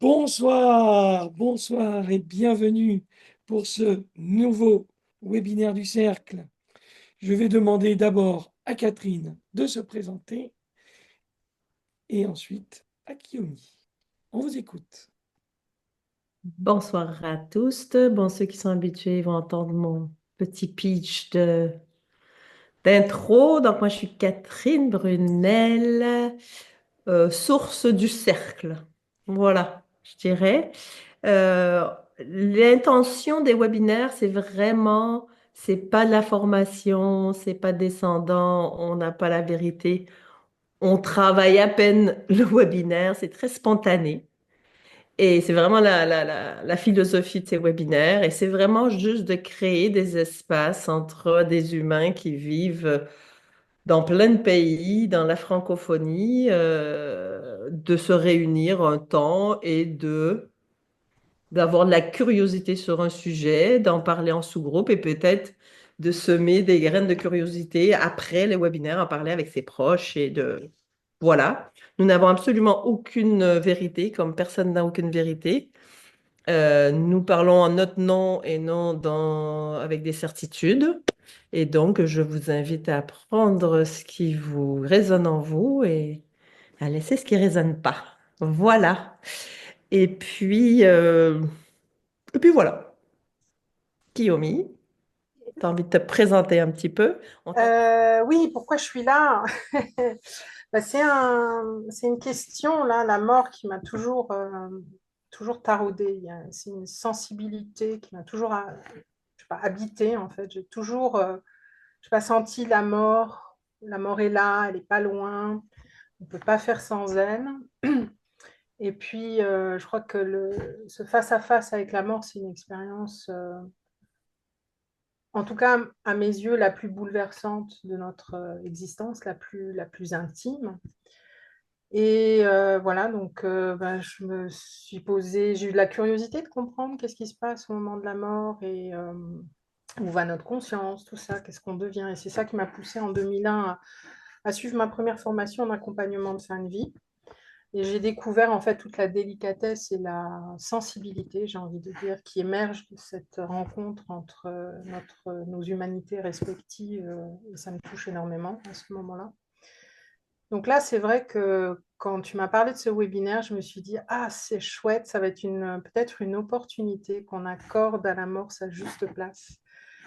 Bonsoir, bonsoir et bienvenue pour ce nouveau webinaire du Cercle. Je vais demander d'abord à Catherine de se présenter et ensuite à Kiyomi. On vous écoute. Bonsoir à tous. Bon, ceux qui sont habitués vont entendre mon petit pitch d'intro. Donc, moi, je suis Catherine Brunel, source du cercle. Voilà, je dirais. Euh, L'intention des webinaires, c'est pas de la formation, c'est pas descendant, on n'a pas la vérité. On travaille à peine le webinaire, c'est très spontané. Et c'est vraiment la philosophie de ces webinaires. Et c'est vraiment juste de créer des espaces entre des humains qui vivent dans plein de pays, dans la francophonie, de se réunir un temps et d'avoir de la curiosité sur un sujet, d'en parler en sous-groupe et peut-être de semer des graines de curiosité après les webinaires, en parler avec ses proches et de... Voilà. Nous n'avons absolument aucune vérité, comme personne n'a aucune vérité. Nous parlons en notre nom et non avec des certitudes. Et donc, je vous invite à prendre ce qui vous résonne en vous et à laisser ce qui ne résonne pas. Voilà. Et puis, euh, et puis voilà. Kiyomi, tu as envie de te présenter un petit peu? Oui, pourquoi je suis là? Bah, c'est une question, là, la mort qui m'a toujours taraudée. C'est une sensibilité qui m'a toujours, je sais pas, habitée, en fait. J'ai toujours, je sais pas, senti la mort. La mort est là, elle est pas loin. On peut pas faire sans elle. Et puis, je crois que ce face-à-face avec la mort, c'est une expérience, en tout cas, à mes yeux, la plus bouleversante de notre existence, la plus intime. Et voilà, donc ben, je me suis posée, j'ai eu de la curiosité de comprendre qu'est-ce qui se passe au moment de la mort et où va notre conscience, tout ça, qu'est-ce qu'on devient. Et c'est ça qui m'a poussée en 2001 à suivre ma première formation en accompagnement de fin de vie. Et j'ai découvert en fait toute la délicatesse et la sensibilité, j'ai envie de dire, qui émerge de cette rencontre entre nos humanités respectives. Et ça me touche énormément à ce moment-là. Donc là, c'est vrai que quand tu m'as parlé de ce webinaire, je me suis dit, ah, c'est chouette, ça va être peut-être une opportunité qu'on accorde à la mort sa juste place,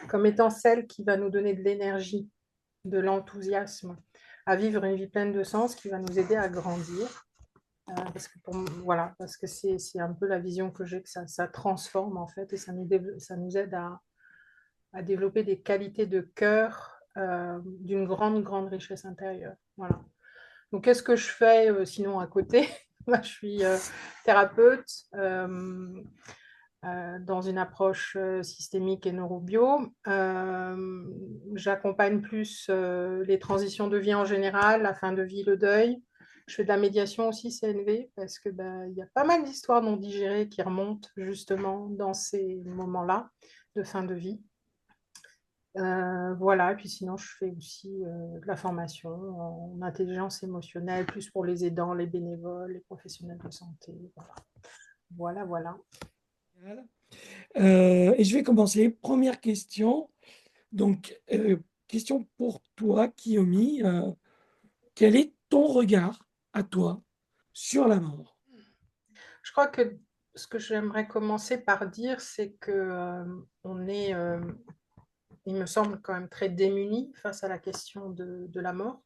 comme étant celle qui va nous donner de l'énergie, de l'enthousiasme, à vivre une vie pleine de sens qui va nous aider à grandir. Voilà, parce que c'est un peu la vision que j'ai, que ça transforme en fait, et ça nous aide à développer des qualités de cœur d'une grande richesse intérieure. Voilà. Donc, qu'est-ce que je fais sinon à côté? Moi, je suis thérapeute dans une approche systémique et neurobio. J'accompagne plus les transitions de vie en général, la fin de vie, le deuil. Je fais de la médiation aussi CNV parce que il y a pas mal d'histoires non digérées qui remontent justement dans ces moments-là de fin de vie. Voilà, et puis sinon, je fais aussi de la formation en intelligence émotionnelle, plus pour les aidants, les bénévoles, les professionnels de santé. Voilà, voilà. Voilà. Voilà. Et je vais commencer. Première question. Donc, question pour toi, Kiyomi. Quel est ton regard à toi sur la mort? Je crois que ce que j'aimerais commencer par dire, c'est que on est, il me semble, quand même très démunis face à la question de la mort.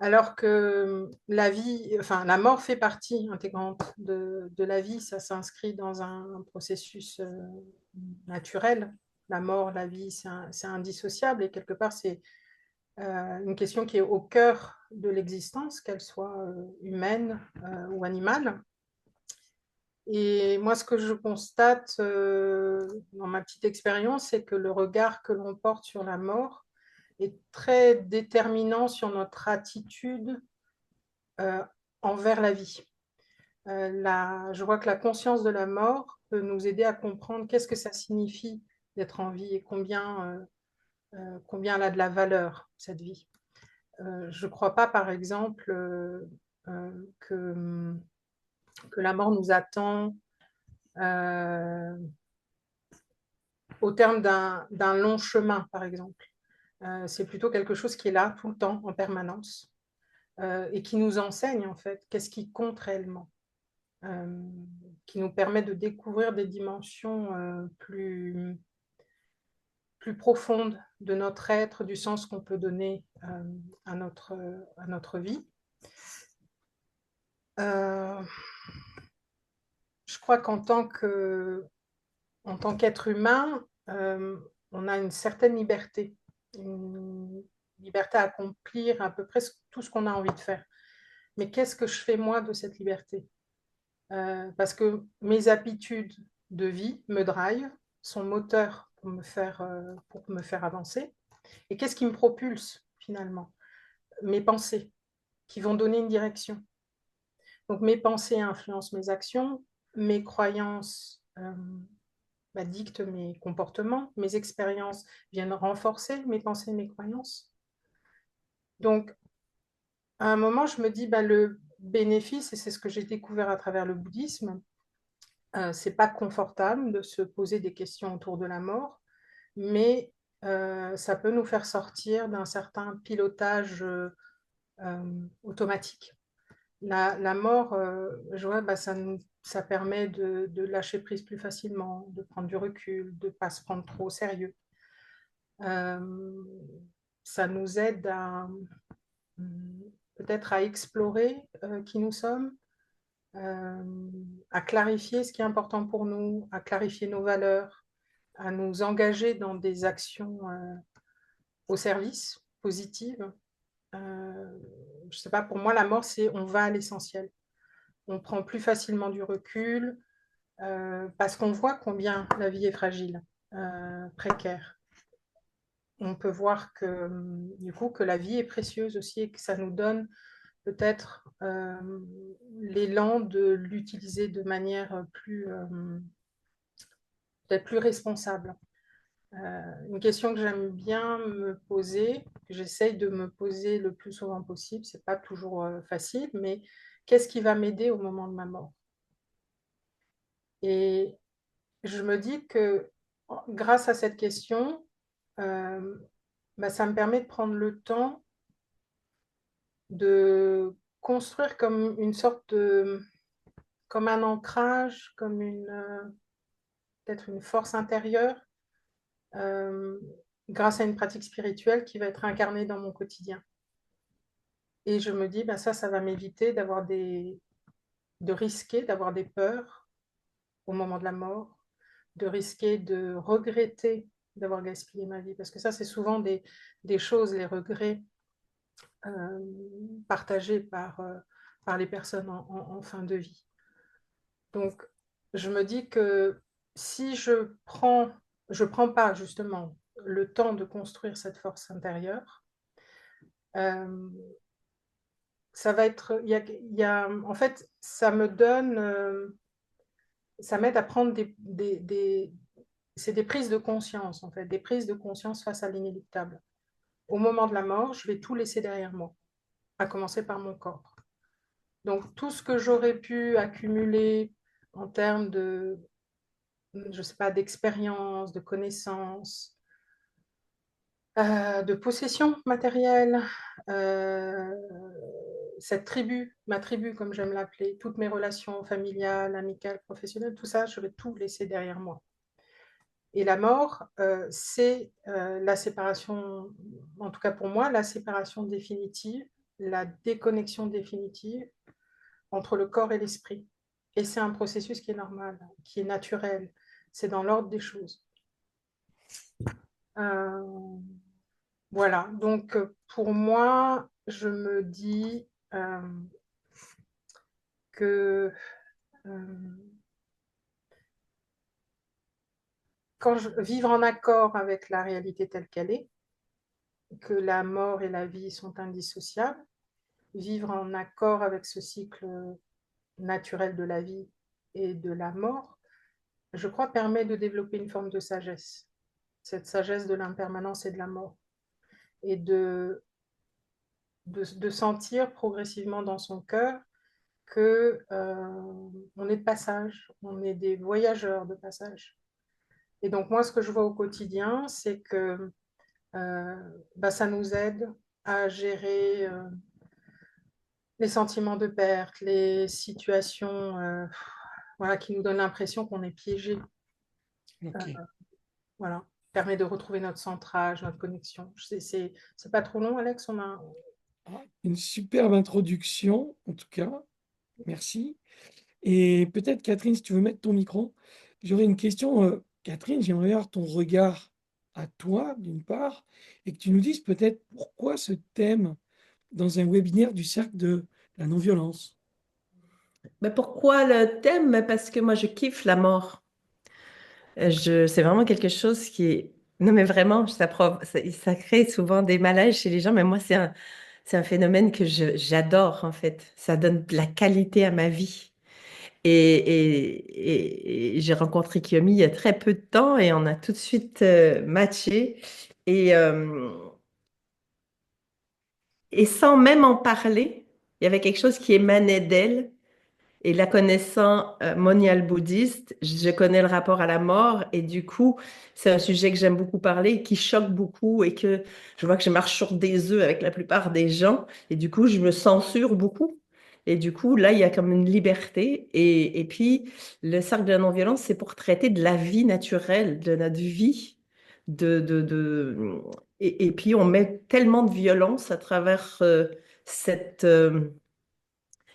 Alors que la vie, enfin, la mort fait partie intégrante de la vie, ça s'inscrit dans un processus naturel. La mort, la vie, c'est indissociable et quelque part, c'est une question qui est au cœur de l'existence, qu'elle soit humaine ou animale. Et moi, ce que je constate dans ma petite expérience, c'est que le regard que l'on porte sur la mort est très déterminant sur notre attitude euh, envers la vie. Je vois que la conscience de la mort peut nous aider à comprendre qu'est-ce que ça signifie d'être en vie et combien elle a de la valeur, cette vie. Je ne crois pas, par exemple, que que la mort nous attend au terme d'un long chemin, par exemple. C'est plutôt quelque chose qui est là tout le temps, en permanence, et qui nous enseigne, en fait, qu'est-ce qui compte réellement, qui nous permet de découvrir des dimensions plus profondes de notre être, du sens qu'on peut donner à notre vie. Je crois qu'en tant qu'être humain, on a une certaine liberté à accomplir à peu près tout ce qu'on a envie de faire. Mais qu'est-ce que je fais moi de cette liberté? Parce que mes habitudes de vie me drive, sont moteurs pour me faire avancer. Et qu'est-ce qui me propulse finalement? Mes pensées, qui vont donner une direction. Donc mes pensées influencent mes actions, mes croyances dictent mes comportements, mes expériences viennent renforcer mes pensées et mes croyances. Donc à un moment, je me dis, le bénéfice, et c'est ce que j'ai découvert à travers le bouddhisme, c'est pas confortable de se poser des questions autour de la mort, mais ça peut nous faire sortir d'un certain pilotage automatique. La mort, je vois, ça permet de lâcher prise plus facilement, de prendre du recul, de ne pas se prendre trop au sérieux. Ça nous aide peut-être à explorer qui nous sommes, à clarifier ce qui est important pour nous, à clarifier nos valeurs, à nous engager dans des actions au service, positives. Je ne sais pas, pour moi, la mort, c'est on va à l'essentiel. On prend plus facilement du recul parce qu'on voit combien la vie est fragile, précaire. On peut voir que, du coup, que la vie est précieuse aussi et que ça nous donne peut-être l'élan de l'utiliser de manière peut-être plus responsable. Une question que j'aime bien me poser, que j'essaye de me poser le plus souvent possible, c'est pas toujours facile, mais qu'est-ce qui va m'aider au moment de ma mort? Et je me dis que grâce à cette question, ça me permet de prendre le temps de construire comme une sorte comme un ancrage, comme peut-être une force intérieure, grâce à une pratique spirituelle qui va être incarnée dans mon quotidien. Et je me dis, ça va m'éviter de risquer d'avoir des peurs au moment de la mort, de risquer de regretter d'avoir gaspillé ma vie. Parce que ça, c'est souvent des choses, les regrets partagés par les personnes en fin de vie. Donc, je me dis que si je prends pas justement le temps de construire cette force intérieure, ça va être, en fait, ça me donne, ça m'aide à prendre c'est des prises de conscience, en fait, des prises de conscience face à l'inéluctable. Au moment de la mort, je vais tout laisser derrière moi, à commencer par mon corps. Donc, tout ce que j'aurais pu accumuler en termes je sais pas, d'expérience, de connaissances, de possession matérielle, cette tribu, ma tribu comme j'aime l'appeler, toutes mes relations familiales, amicales, professionnelles, tout ça, je vais tout laisser derrière moi. Et la mort, c'est la séparation, en tout cas pour moi, la séparation définitive, la déconnexion définitive entre le corps et l'esprit. Et c'est un processus qui est normal, qui est naturel, c'est dans l'ordre des choses. Voilà, donc pour moi, je me dis que vivre en accord avec la réalité telle qu'elle est, que la mort et la vie sont indissociables, vivre en accord avec ce cycle naturel de la vie et de la mort, je crois permet de développer une forme de sagesse, cette sagesse de l'impermanence et de la mort, et de sentir progressivement dans son cœur que on est de passage, on est des voyageurs de passage. Et donc moi, ce que je vois au quotidien, c'est que ça nous aide à gérer les sentiments de perte, les situations voilà, qui nous donnent l'impression qu'on est piégé. Ok. Voilà, permet de retrouver notre centrage, notre connexion. C'est pas trop long, Alex, on a... Ah, une superbe introduction, en tout cas. Merci. Et peut-être, Catherine, si tu veux mettre ton micro, j'aurais une question. Catherine, j'aimerais avoir ton regard à toi, d'une part, et que tu nous dises peut-être pourquoi ce thème dans un webinaire du Cercle de la non-violence. Mais pourquoi le thème? Parce que moi, je kiffe la mort. C'est vraiment quelque chose qui est... Non, mais vraiment, ça crée souvent des malaises chez les gens, mais moi, c'est un phénomène que j'adore, en fait. Ça donne de la qualité à ma vie. Et j'ai rencontré Kiyomi il y a très peu de temps et on a tout de suite matché. Et, euh, et sans même en parler, il y avait quelque chose qui émanait d'elle. Et la connaissant moniale bouddhiste, je connais le rapport à la mort et du coup, c'est un sujet que j'aime beaucoup parler, qui choque beaucoup et que je vois que je marche sur des œufs avec la plupart des gens et du coup, je me censure beaucoup. Et du coup, là, il y a comme une liberté. Et puis, le cercle de la non-violence, c'est pour traiter de la vie naturelle, de notre vie. De, de, de... Et puis, on met tellement de violence à travers cette...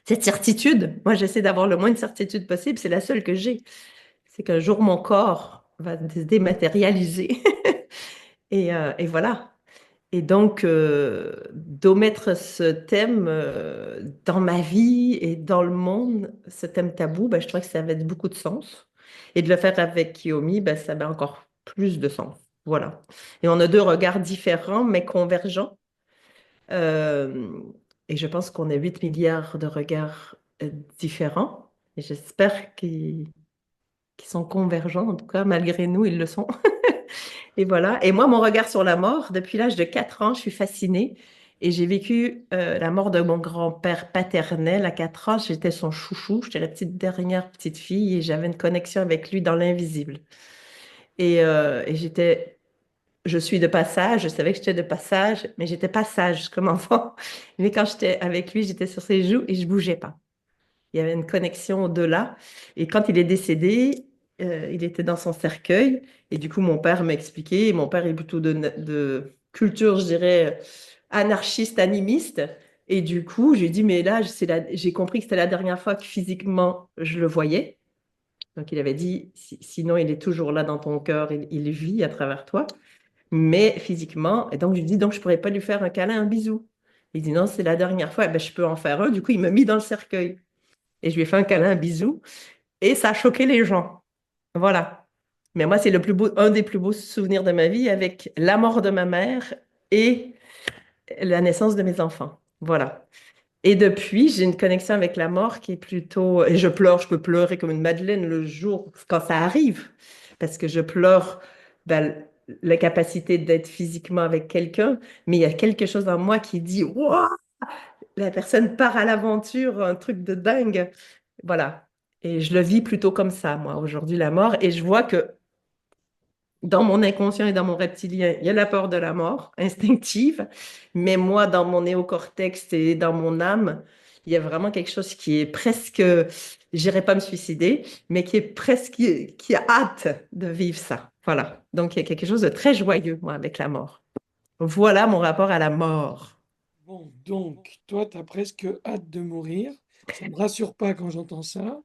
cette certitude, moi j'essaie d'avoir le moins de certitude possible, c'est la seule que j'ai. C'est qu'un jour mon corps va se dématérialiser. Et voilà. Et donc, d'omettre ce thème dans ma vie et dans le monde, ce thème tabou, ben, je trouvais que ça avait beaucoup de sens. Et de le faire avec Kiyomi, ben, ça avait encore plus de sens. Voilà. Et on a deux regards différents, mais convergents. Euh, et je pense qu'on a 8 milliards de regards différents. Et j'espère qu'ils sont convergents. En tout cas, malgré nous, ils le sont. Et voilà. Et moi, mon regard sur la mort, depuis l'âge de 4 ans, je suis fascinée. Et j'ai vécu la mort de mon grand-père paternel à 4 ans. J'étais son chouchou. J'étais la dernière petite fille et j'avais une connexion avec lui dans l'invisible. Et je suis de passage, je savais que j'étais de passage, mais j'étais pas sage comme enfant. Mais quand j'étais avec lui, j'étais sur ses joues et je bougeais pas. Il y avait une connexion au-delà. Et quand il est décédé, il était dans son cercueil. Et du coup, mon père m'a expliqué. Et mon père est plutôt de culture, je dirais, anarchiste, animiste. Et du coup, j'ai dit, mais là, j'ai compris que c'était la dernière fois que physiquement, je le voyais. Donc, il avait dit, sinon, il est toujours là dans ton cœur, il vit à travers toi mais physiquement. Et donc, je lui dis, donc, je pourrais pas lui faire un câlin, un bisou. Il dit, non, c'est la dernière fois. Eh ben, je peux en faire un. Du coup, il m'a mis dans le cercueil. Et je lui ai fait un câlin, un bisou. Et ça a choqué les gens. Voilà. Mais moi, c'est un des plus beaux souvenirs de ma vie avec la mort de ma mère et la naissance de mes enfants. Voilà. Et depuis, j'ai une connexion avec la mort qui est plutôt... Et je pleure, je peux pleurer comme une madeleine le jour quand ça arrive. Parce que je pleure ben, la capacité d'être physiquement avec quelqu'un, mais il y a quelque chose en moi qui dit, waouh, la personne part à l'aventure, un truc de dingue. Voilà. Et je le vis plutôt comme ça, moi, aujourd'hui, la mort. Et je vois que dans mon inconscient et dans mon reptilien, il y a la peur de la mort instinctive, mais moi, dans mon néocortex et dans mon âme, il y a vraiment quelque chose qui est presque, j'irai pas me suicider, mais qui est presque, qui a hâte de vivre ça. Voilà. Donc, il y a quelque chose de très joyeux, moi, avec la mort. Voilà mon rapport à la mort. Bon, donc, toi, tu as presque hâte de mourir. Ça ne me rassure pas quand j'entends ça,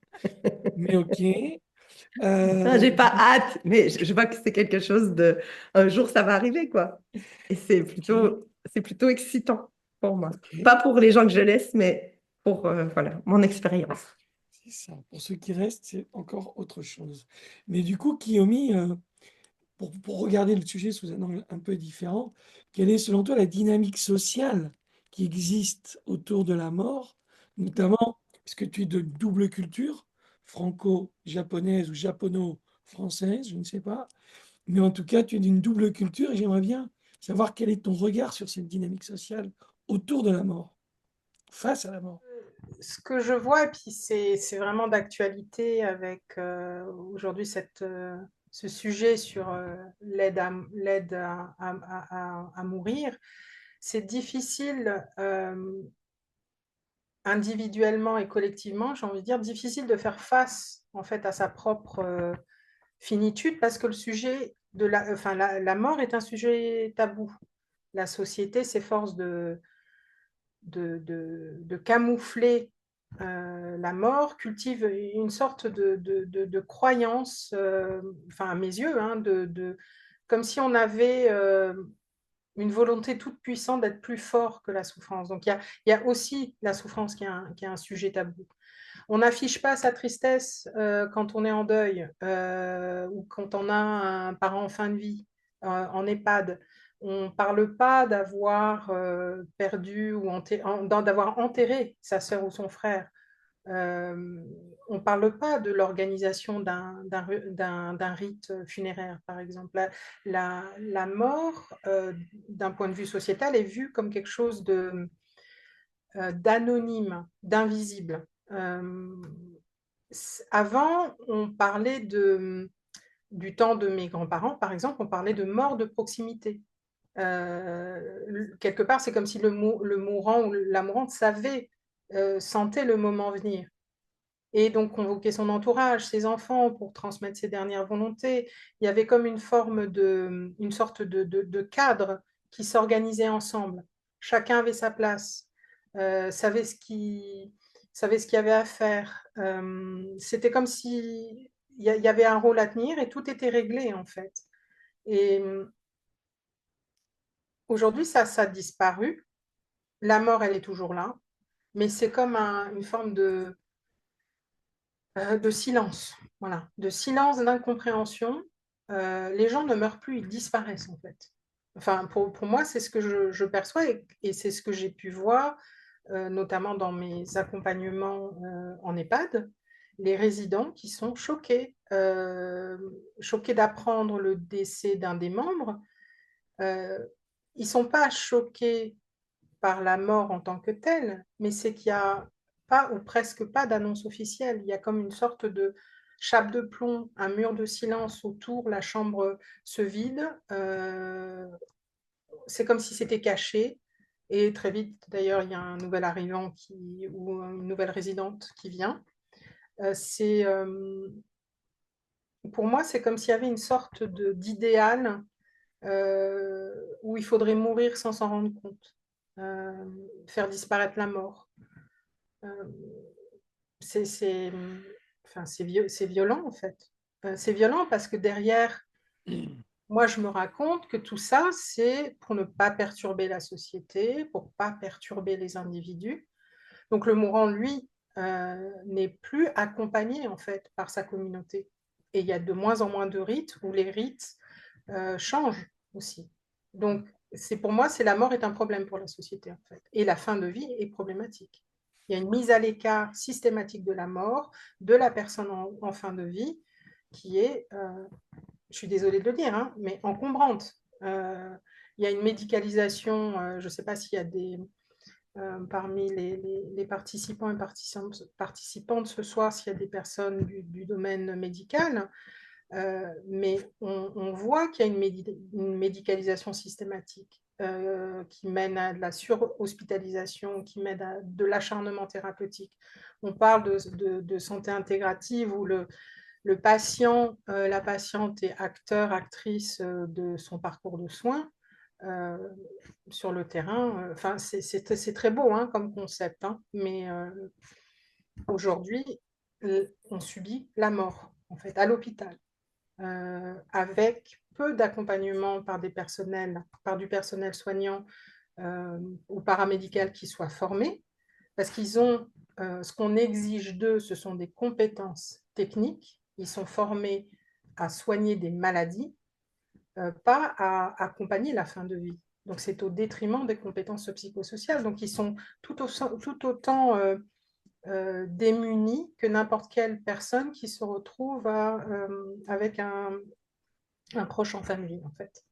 mais ok. Ah, Euh, j'ai pas hâte, mais je vois que c'est quelque chose de, un jour, ça va arriver, quoi. Et ok, c'est plutôt excitant pour moi. ok, Pas pour les gens que je laisse, mais pour, voilà, mon expérience. c'est ça. Pour ceux qui restent, c'est encore autre chose. Mais du coup, Kiyomi, pour regarder le sujet sous un angle un peu différent, quelle est selon toi la dynamique sociale qui existe autour de la mort, notamment puisque tu es de double culture, franco-japonaise ou japono-française, je ne sais pas, mais en tout cas, tu es d'une double culture et j'aimerais bien savoir quel est ton regard sur cette dynamique sociale autour de la mort, face à la mort. ce que je vois, et puis c'est vraiment d'actualité avec aujourd'hui ce sujet sur l'aide à mourir, c'est difficile individuellement et collectivement, j'ai envie de dire, difficile de faire face en fait à sa propre finitude parce que le sujet de la mort est un sujet tabou. La société s'efforce de camoufler la mort, cultive une sorte de croyance, enfin à mes yeux, hein, comme si on avait une volonté toute puissante d'être plus fort que la souffrance. Donc il y a aussi la souffrance qui est un sujet tabou. On n'affiche pas sa tristesse quand on est en deuil ou quand on a un parent en fin de vie, en EHPAD. On ne parle pas d'avoir perdu ou d'avoir enterré sa sœur ou son frère. On ne parle pas de l'organisation d'un rite funéraire, par exemple. La mort, d'un point de vue sociétal, est vue comme quelque chose d'anonyme, d'invisible. Avant, on parlait du temps de mes grands-parents, par exemple, on parlait de mort de proximité. Quelque part, c'est comme si le mourant ou la mourante savait, sentait le moment venir. Et donc convoquer son entourage, ses enfants, pour transmettre ses dernières volontés. Il y avait comme une sorte de cadre qui s'organisait ensemble. Chacun avait sa place, savait savait ce qu'il y avait à faire. C'était comme si il y avait un rôle à tenir et tout était réglé en fait. Et aujourd'hui, ça a disparu. La mort, elle est toujours là, mais c'est comme une forme de silence, voilà, de silence, d'incompréhension. Les gens ne meurent plus, ils disparaissent en fait. Enfin, pour moi, c'est ce que je perçois et c'est ce que j'ai pu voir, notamment dans mes accompagnements en EHPAD, les résidents qui sont choqués, choqués d'apprendre le décès d'un des membres. Euh, ils ne sont pas choqués par la mort en tant que telle, mais c'est qu'il n'y a pas ou presque pas d'annonce officielle. Il y a comme une sorte de chape de plomb, un mur de silence autour, la chambre se vide. C'est comme si c'était caché. Et très vite, d'ailleurs, il y a un nouvel arrivant ou une nouvelle résidente qui vient. C'est, pour moi, c'est comme s'il y avait une sorte d'idéal où il faudrait mourir sans s'en rendre compte, faire disparaître la mort. Euh, c'est enfin, c'est violent en fait. C'est violent parce que derrière, moi je me raconte que tout ça, c'est pour ne pas perturber la société, pour ne pas perturber les individus. Donc le mourant, lui, n'est plus accompagné en fait par sa communauté. Et il y a de moins en moins de rites où les rites changent aussi. Donc c'est pour moi, c'est la mort est un problème pour la société en fait. Et la fin de vie est problématique. Il y a une mise à l'écart systématique de la mort, de la personne en fin de vie, qui est, je suis désolée de le dire, hein, mais encombrante. Il y a une médicalisation, je ne sais pas s'il y a parmi les participants et participantes ce soir, s'il y a des personnes du domaine médical, mais on voit qu'il y a une médicalisation systématique qui mène à de la surhospitalisation, qui mène à de l'acharnement thérapeutique. On parle de santé intégrative où le patient, la patiente est acteur, actrice de son parcours de soins euh, sur le terrain. Enfin, c'est très beau hein, comme concept, hein, mais aujourd'hui, on subit la mort en fait à l'hôpital avec peu d'accompagnement par du personnel soignant ou paramédical qui soit formé, parce qu'ils ont ce qu'on exige d'eux, ce sont des compétences techniques. Ils sont formés à soigner des maladies, pas à accompagner la fin de vie. Donc c'est au détriment des compétences psychosociales. Donc ils sont tout autant démunis que n'importe quelle personne qui se retrouve avec un proche en fin de vie, en fait.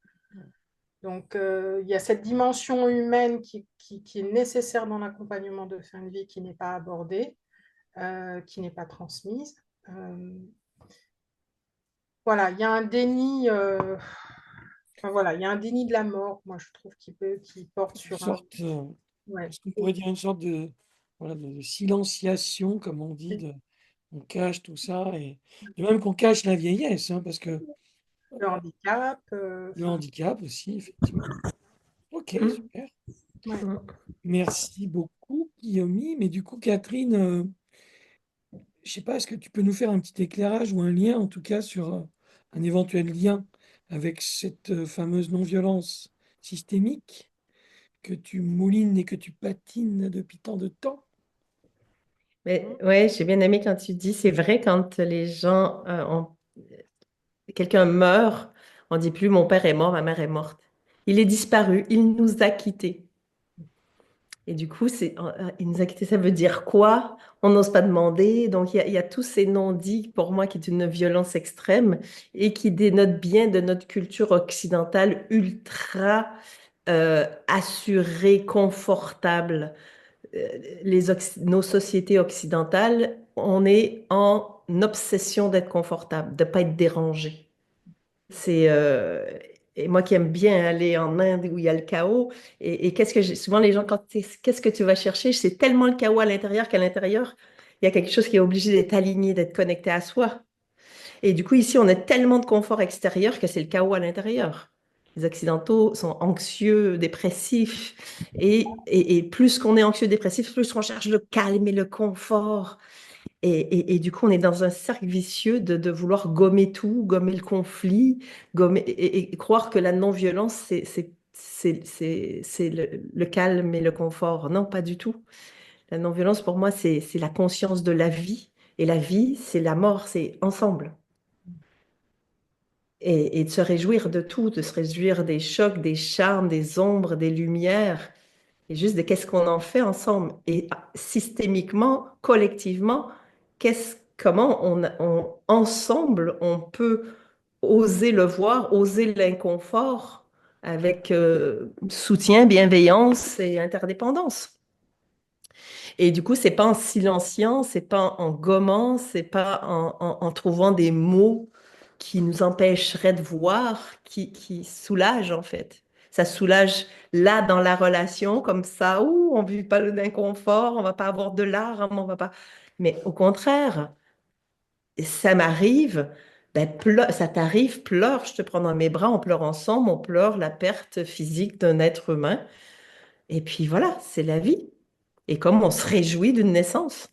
Donc, il y a cette dimension humaine qui est nécessaire dans l'accompagnement de fin de vie, qui n'est pas abordée, qui n'est pas transmise. Euh, voilà, il y a un déni, enfin, voilà, il y a un déni de la mort, moi je trouve, qui porte Une sur un. sorte, Ouais. est-ce qu'on pourrait dire une sorte de, voilà, de silenciation, comme on dit, on cache tout ça, et même qu'on cache la vieillesse, hein, parce que Le handicap, le enfin, handicap aussi, effectivement. Ok, Mm. super. ouais. Mm. Merci beaucoup, Guillaume. Mais du coup, Catherine, je sais pas, est-ce que tu peux nous faire un petit éclairage ou un lien, en tout cas, sur un éventuel lien avec cette fameuse non-violence systémique que tu moulines et que tu patines depuis tant de temps? Mais ouais, j'ai bien aimé quand tu dis, c'est vrai, quand les gens, quelqu'un meurt, on dit plus mon père est mort, ma mère est morte. Il est disparu, il nous a quittés. Et du coup, il nous a quittés, ça veut dire quoi? On n'ose pas demander. Donc, il y a tous ces non-dits pour moi qui est une violence extrême et qui dénote bien de notre culture occidentale ultra assurée, confortable. Nos sociétés occidentales, on est en obsession d'être confortable, de ne pas être dérangé. C'est et moi qui aime bien aller en Inde où il y a le chaos. Et qu'est-ce que souvent les gens qu'est-ce que tu vas chercher? C'est tellement le chaos à l'intérieur qu'à l'intérieur il y a quelque chose qui est obligé d'être aligné, d'être connecté à soi. Et du coup ici on a tellement de confort extérieur que c'est le chaos à l'intérieur. Les Occidentaux sont anxieux, dépressifs, et plus qu'on est anxieux, dépressif, plus on cherche le calme et le confort. Et du coup, on est dans un cercle vicieux de vouloir gommer tout, gommer le conflit, gommer, et croire que la non-violence, c'est le calme et le confort. Non, pas du tout. La non-violence, pour moi, c'est la conscience de la vie. Et la vie, c'est la mort, c'est ensemble. Et de se réjouir de tout, de se réjouir des chocs, des charmes, des ombres, des lumières, et juste de qu'est-ce qu'on en fait ensemble. Et systémiquement, collectivement, comment ensemble, on peut oser le voir, oser l'inconfort avec soutien, bienveillance et interdépendance. Et du coup, c'est pas en silenciant, c'est pas en gommant, c'est pas en trouvant des mots qui nous empêcheraient de voir, qui soulagent en fait. Ça soulage là dans la relation, comme ça, où on ne vit pas d'inconfort, on va pas avoir de larmes, on va pas. Mais au contraire, ça m'arrive, ben, ça t'arrive, pleure, je te prends dans mes bras, on pleure ensemble, on pleure la perte physique d'un être humain. Et puis voilà, c'est la vie. Et comme on se réjouit d'une naissance.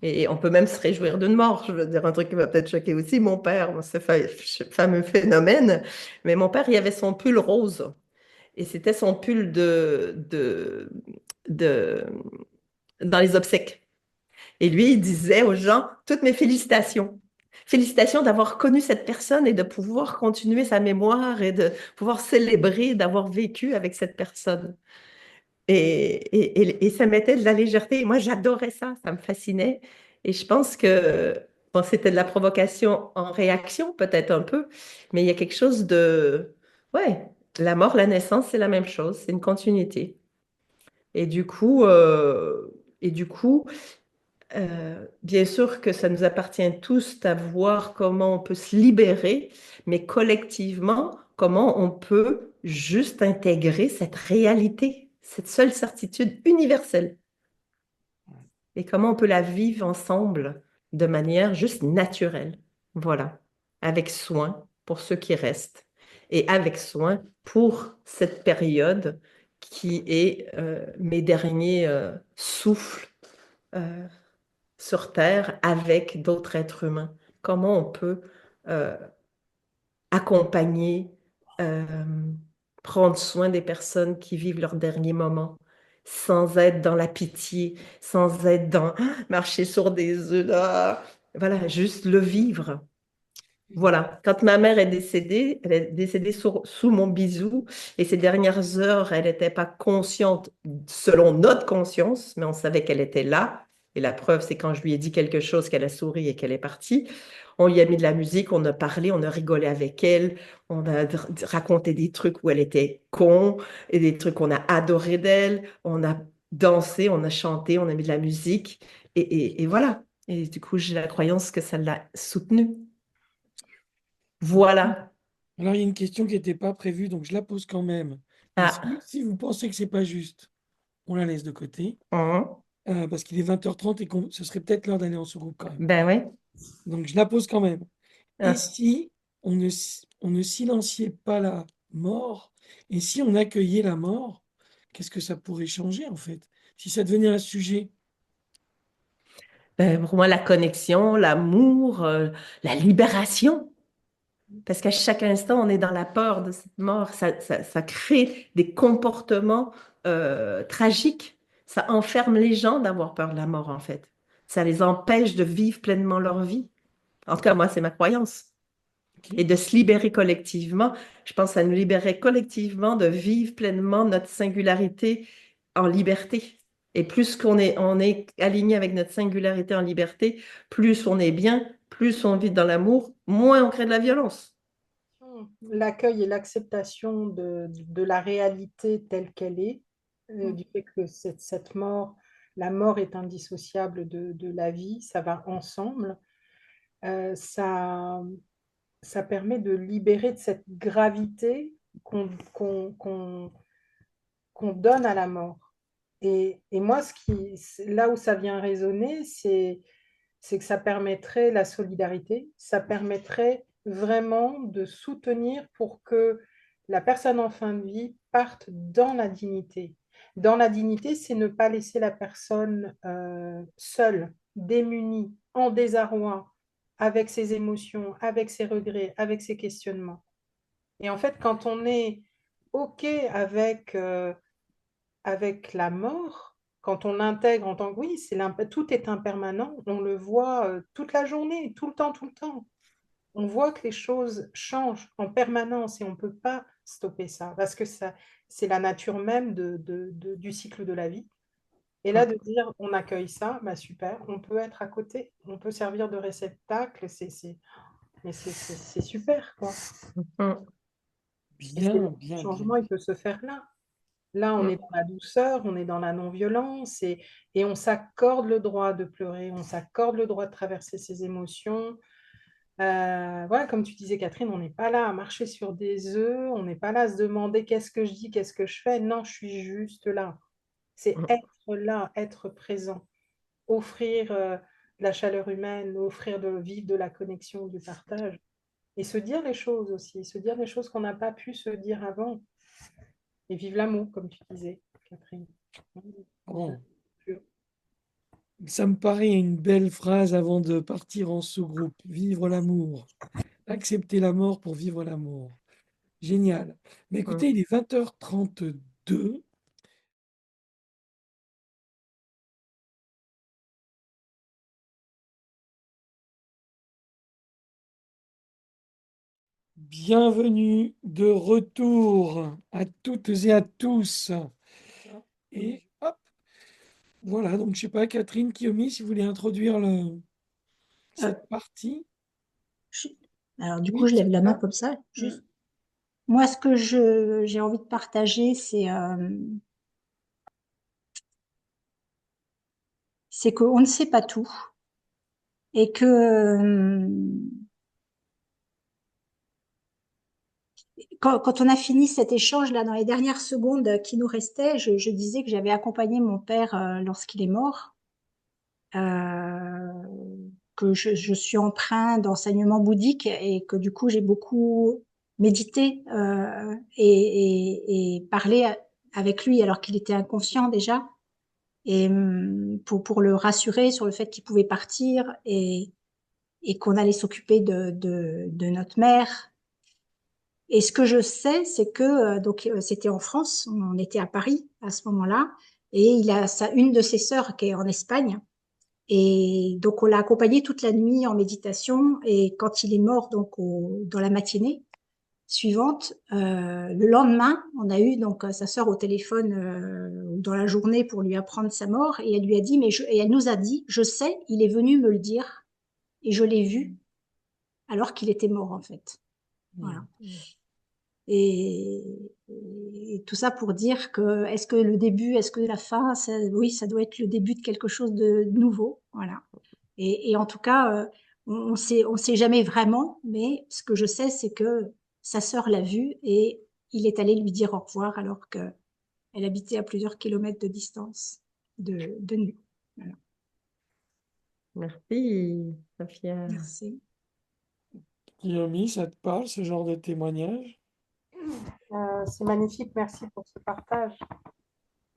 Et on peut même se réjouir d'une mort. Je veux dire un truc qui va peut-être choquer aussi mon père, ce fameux phénomène. Mais mon père, il avait son pull rose. Et c'était son pull de, dans les obsèques. Et lui, il disait aux gens, toutes mes félicitations. Félicitations d'avoir connu cette personne et de pouvoir continuer sa mémoire et de pouvoir célébrer d'avoir vécu avec cette personne. Et ça mettait de la légèreté. Et moi, j'adorais ça, ça me fascinait. Et je pense que bon, c'était de la provocation en réaction, peut-être un peu, mais il y a quelque chose de... Ouais, la mort, la naissance, c'est la même chose, c'est une continuité. Et du coup, euh, et du coup, bien sûr que ça nous appartient tous à voir comment on peut se libérer, mais collectivement, comment on peut juste intégrer cette réalité, cette seule certitude universelle, et comment on peut la vivre ensemble de manière juste naturelle. Voilà, avec soin pour ceux qui restent, et avec soin pour cette période qui est mes derniers souffles. euh, sur Terre avec d'autres êtres humains. Comment on peut euh, accompagner, euh, prendre soin des personnes qui vivent leurs derniers moments sans être dans la pitié, sans être dans marcher sur des œufs, là. Voilà, juste le vivre. Voilà, quand ma mère est décédée, elle est décédée sous mon bisou et ces dernières heures, elle n'était pas consciente selon notre conscience, mais on savait qu'elle était là. Et la preuve, c'est quand je lui ai dit quelque chose, qu'elle a souri et qu'elle est partie. On lui a mis de la musique, on a parlé, on a rigolé avec elle, on a raconté des trucs où elle était con et des trucs qu'on a adoré d'elle. On a dansé, on a chanté, on a mis de la musique et voilà. Et du coup, j'ai la croyance que ça l'a soutenue. Voilà. Alors, il y a une question qui n'était pas prévue, donc je la pose quand même. Mais Ah. si vous pensez que c'est pas juste, on la laisse de côté, Hum. parce qu'il est 20h30 et que ce serait peut-être l'heure d'aller en sous-groupe quand même. Ben oui. Donc, je la pose quand même. Et Ah. si on ne silenciait pas la mort, et si on accueillait la mort, qu'est-ce que ça pourrait changer en fait? Si ça devenait un sujet, Ben, pour moi, la connexion, l'amour, la libération. Parce qu'à chaque instant, on est dans la peur de cette mort. Ça crée des comportements tragiques. Ça enferme les gens d'avoir peur de la mort, en fait. Ça les empêche de vivre pleinement leur vie. En tout cas, moi, c'est ma croyance. Et ok. de se libérer collectivement, je pense que ça nous libérerait collectivement de vivre pleinement notre singularité en liberté. Et plus on est aligné avec notre singularité en liberté, plus on est bien, plus on vit dans l'amour, moins on crée de la violence. L'accueil et l'acceptation de la réalité telle qu'elle est, du fait que cette mort, la mort est indissociable de la vie, ça va ensemble, euh, ça, ça permet de libérer de cette gravité qu'on qu'on- qu'on donne à la mort. Et moi, là où ça vient résonner, c'est que ça permettrait la solidarité, ça permettrait vraiment de soutenir pour que la personne en fin de vie parte dans la dignité. Dans la dignité, c'est ne pas laisser la personne seule, démunie, en désarroi, avec ses émotions, avec ses regrets, avec ses questionnements. Et en fait, quand on est OK avec la mort, quand on l'intègre en tant que oui, tout est impermanent, on le voit toute la journée, tout le temps, tout le temps. On voit que les choses changent en permanence et on ne peut pas stopper ça parce que ça, c'est la nature même du cycle de la vie. Et là, de dire on accueille ça, bah super, on peut être à côté, on peut servir de réceptacle, c'est super, quoi. Hum, Et c'est le Bien, bien, bien. changement, il peut se faire là. Là, on est hum, dans la douceur, on est dans la non-violence et on s'accorde le droit de pleurer, on s'accorde le droit de traverser ses émotions. Voilà, comme tu disais, Catherine, on n'est pas là à marcher sur des œufs, on n'est pas là à se demander qu'est-ce que je dis, qu'est-ce que je fais. Non, je suis juste là. C'est hum, être là, être présent, offrir de la chaleur humaine, offrir de vivre de la connexion, du partage et se dire les choses aussi, se dire les choses qu'on n'a pas pu se dire avant. Et vive l'amour, comme tu disais, Catherine. Bon, ça me paraît une belle phrase avant de partir en sous-groupe. Vivre l'amour. Accepter la mort pour vivre l'amour. Génial. Mais écoutez, hum. il est 20h32. Bienvenue de retour à toutes et à tous. Et hop, voilà, donc je sais pas, Catherine, Kiyomi, si vous voulez introduire Euh, cette partie. je- Alors, du coup, Oui, je lève c'est la main ça. comme ça. Juste. Moi, ce que j'ai envie de partager, c'est qu'on ne sait pas tout et que quand on a fini cet échange là, dans les dernières secondes qui nous restaient, je disais que j'avais accompagné mon père lorsqu'il est mort, euh, que je suis empreint d'enseignements bouddhiques et que du coup, j'ai beaucoup médité et parlé avec lui alors qu'il était inconscient déjà. Et pour le rassurer sur le fait qu'il pouvait partir et qu'on allait s'occuper de notre mère. Et ce que je sais, c'est que c'était en France, on était à Paris à ce moment-là, et il a une de ses sœurs qui est en Espagne. Et donc on l'a accompagné toute la nuit en méditation. Et quand il est mort, dans la matinée, suivante, le lendemain, on a eu donc sa sœur au téléphone dans la journée pour lui apprendre sa mort et elle lui a dit, et elle nous a dit, je sais, il est venu me le dire et je l'ai vu alors qu'il était mort en fait. Voilà. Et, et tout ça pour dire que est-ce que le début, est-ce que la fin, oui, ça doit être le début de quelque chose de nouveau. Voilà. Et en tout cas, on sait jamais vraiment, mais ce que je sais, c'est que sa sœur l'a vu et il est allé lui dire au revoir alors qu'elle habitait à plusieurs kilomètres de distance de nous. Voilà. Merci, Sophia. Merci. Guillaume, ça te parle, ce genre de témoignage? C'est magnifique, merci pour ce partage.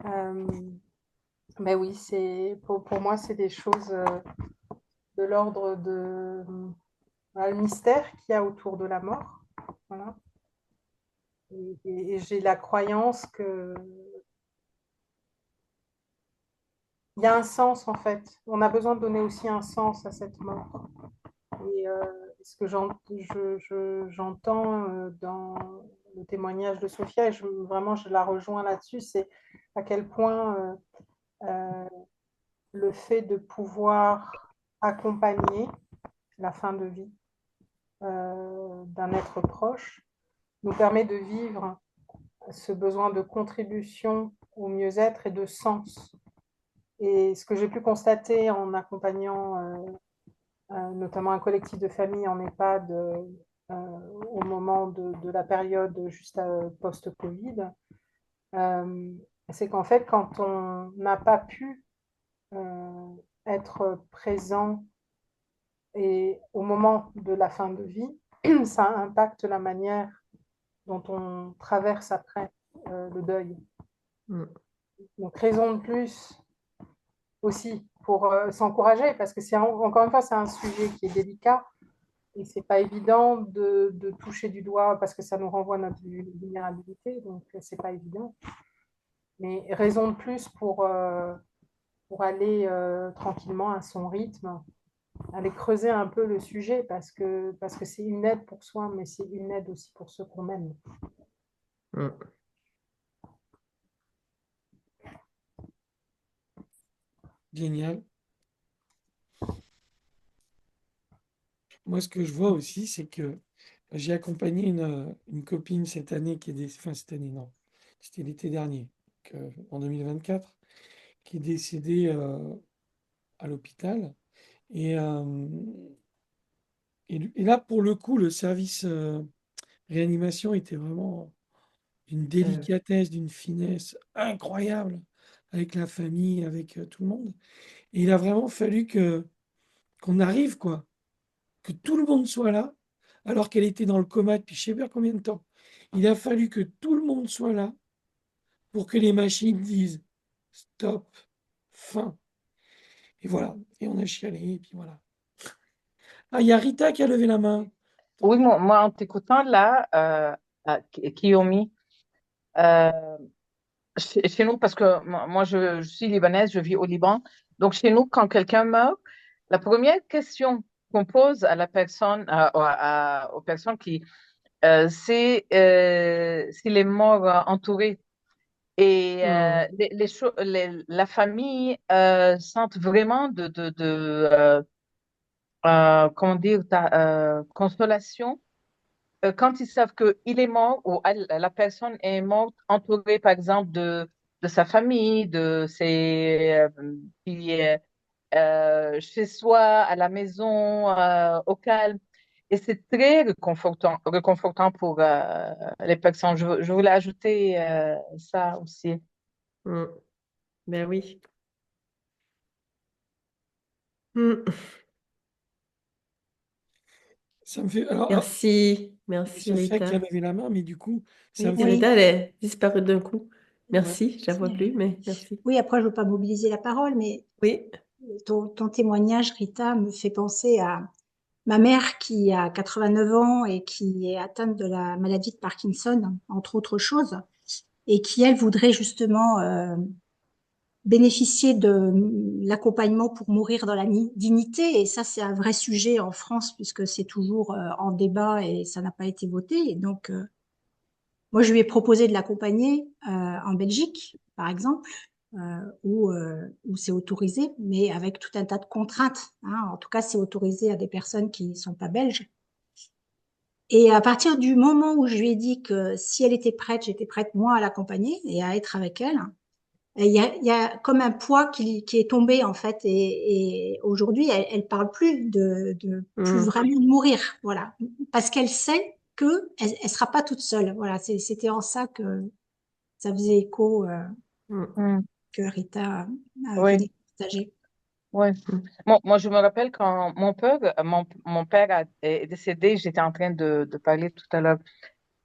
Ben oui, pour moi, c'est des choses de l'ordre de le mystère qu'il y a autour de la mort. Voilà. Et j'ai la croyance que il y a un sens en fait. On a besoin de donner aussi un sens à cette mort. Et ce que j'entends dans le témoignage de Sophia, et vraiment je la rejoins là-dessus, c'est à quel point le fait de pouvoir accompagner la fin de vie d'un être proche nous permet de vivre ce besoin de contribution au mieux-être et de sens. Et ce que j'ai pu constater en accompagnant notamment un collectif de famille en EHPAD au moment de la période juste post-Covid, c'est qu'en fait, quand on n'a pas pu être présent et au moment de la fin de vie, ça impacte la manière dont on traverse après le deuil. Donc, raison de plus aussi pour s'encourager, parce que encore une fois, c'est un sujet qui est délicat et c'est pas évident de toucher du doigt parce que ça nous renvoie à notre vulnérabilité, donc c'est pas évident. Mais raison de plus pour aller tranquillement à son rythme, aller creuser un peu le sujet parce que c'est une aide pour soi, mais c'est une aide aussi pour ceux qu'on aime. Génial. Moi, ce que je vois aussi, c'est que j'ai accompagné une copine cette année enfin cette année, non, c'était l'été dernier, en 2024, qui est décédée à l'hôpital. Et, et là, pour le coup, le service réanimation était vraiment d'une délicatesse, d'une finesse incroyable avec la famille, avec tout le monde. Et il a vraiment fallu qu'on arrive, quoi, que tout le monde soit là, alors qu'elle était dans le coma depuis je sais pas combien de temps. Il a fallu que tout le monde soit là pour que les machines disent stop, fin. Et voilà. Et on a chialé, et puis voilà. Ah, il y a Rita qui a levé la main. Oui, moi, en t'écoutant là, Kiyomi, euh, chez nous, parce que moi, je suis libanaise, je vis au Liban. Donc, chez nous, quand quelqu'un meurt, la première question qu'on pose à la personne, aux personnes c'est s'il est mort entouré. Et la famille sent vraiment comment dire, consolation quand ils savent qu'il est mort ou la personne est morte entourée, par exemple, de sa famille, de ses, qui est chez soi, à la maison, au calme. Et c'est très réconfortant pour les personnes. Je voulais ajouter ça aussi. Ben oui. Ça me fait. Alors, Merci, c'est merci Sophia qui Rita. a levé la main, mais du coup, ça me Et fait. Rita, elle est disparue d'un coup. Ouais. Merci, je la vois plus, mais merci. Oui, après, je ne veux pas mobiliser la parole, mais Oui, ton témoignage, Rita, me fait penser à ma mère qui a 89 ans et qui est atteinte de la maladie de Parkinson, entre autres choses, et qui, elle, voudrait justement bénéficier de l'accompagnement pour mourir dans la dignité. Et ça, c'est un vrai sujet en France puisque c'est toujours en débat et ça n'a pas été voté. Et donc, moi, je lui ai proposé de l'accompagner en Belgique, par exemple, où c'est autorisé, mais avec tout un tas de contraintes, hein. En tout cas, c'est autorisé à des personnes qui ne sont pas belges. Et à partir du moment où je lui ai dit que si elle était prête, j'étais prête, moi, à l'accompagner et à être avec elle, il y a comme un poids qui est tombé, en fait. Et aujourd'hui, elle parle plus plus Mm. vraiment de mourir. Voilà. Parce qu'elle sait que elle sera pas toute seule. Voilà. C'était en ça que ça faisait écho, Mm. Mm. que Rita Oui, venait de partager. oui. Mm. Moi, je me rappelle quand mon père est décédé, j'étais en train de parler tout à l'heure.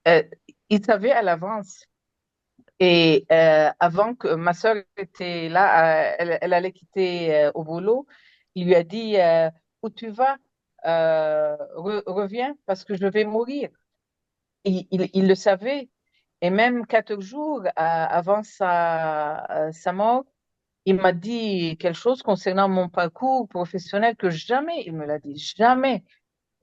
Euh, il savait à l'avance. Et avant que ma sœur était là, elle allait quitter au boulot, il lui a dit où tu vas? Reviens parce que je vais mourir. Il le savait. Et même 4 jours avant sa mort, il m'a dit quelque chose concernant mon parcours professionnel que jamais il me l'a dit, jamais.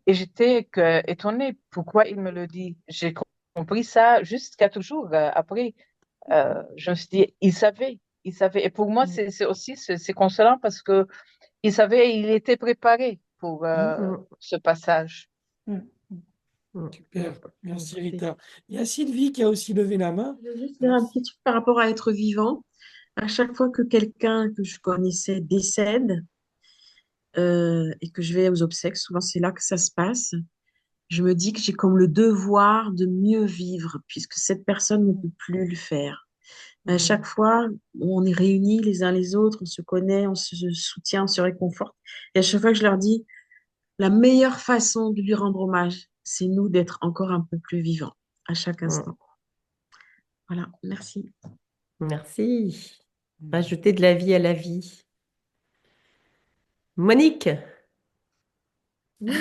Et j'étais étonnée pourquoi il me le dit. J'ai compris ça juste 4 jours après. Je me suis dit, il savait, il savait. Et pour moi, Mm. c'est aussi c'est consolant parce que il savait, il était préparé pour Mm. ce passage. Mm. Mm. Mm. Super, merci Merci. Rita. Il y a Sylvie qui a aussi levé la main. Je veux juste dire un Alors, petit truc par rapport à être vivant. À chaque fois que quelqu'un que je connaissais décède et que je vais aux obsèques, souvent c'est là que ça se passe, je me dis que j'ai comme le devoir de mieux vivre puisque cette personne ne peut plus le faire. À chaque Mm. fois, on est réunis les uns les autres, on se connaît, on se soutient, on se réconforte. Et à chaque fois que je leur dis, la meilleure façon de lui rendre hommage, c'est nous d'être encore un peu plus vivants à chaque Mm. instant. Voilà, merci. Merci. Rajouter de la vie à la vie. Monique. Oui,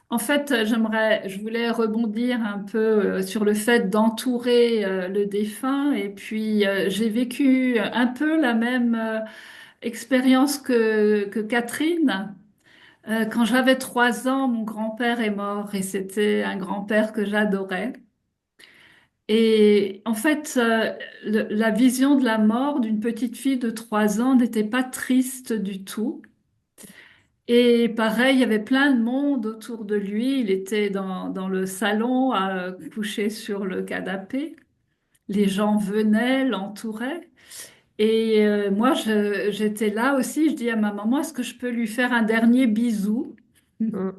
en fait, je voulais rebondir un peu sur le fait d'entourer le défunt et puis j'ai vécu un peu la même expérience que Catherine. Quand j'avais 3 ans, mon grand-père est mort et c'était un grand-père que j'adorais. Et en fait, la vision de la mort d'une petite fille de 3 ans n'était pas triste du tout. Et pareil, il y avait plein de monde autour de lui. Il était dans le salon, couché sur le canapé. Les gens venaient, l'entouraient. Et moi, j'étais là aussi. Je dis à ma maman, est-ce que je peux lui faire un dernier bisou? Mm.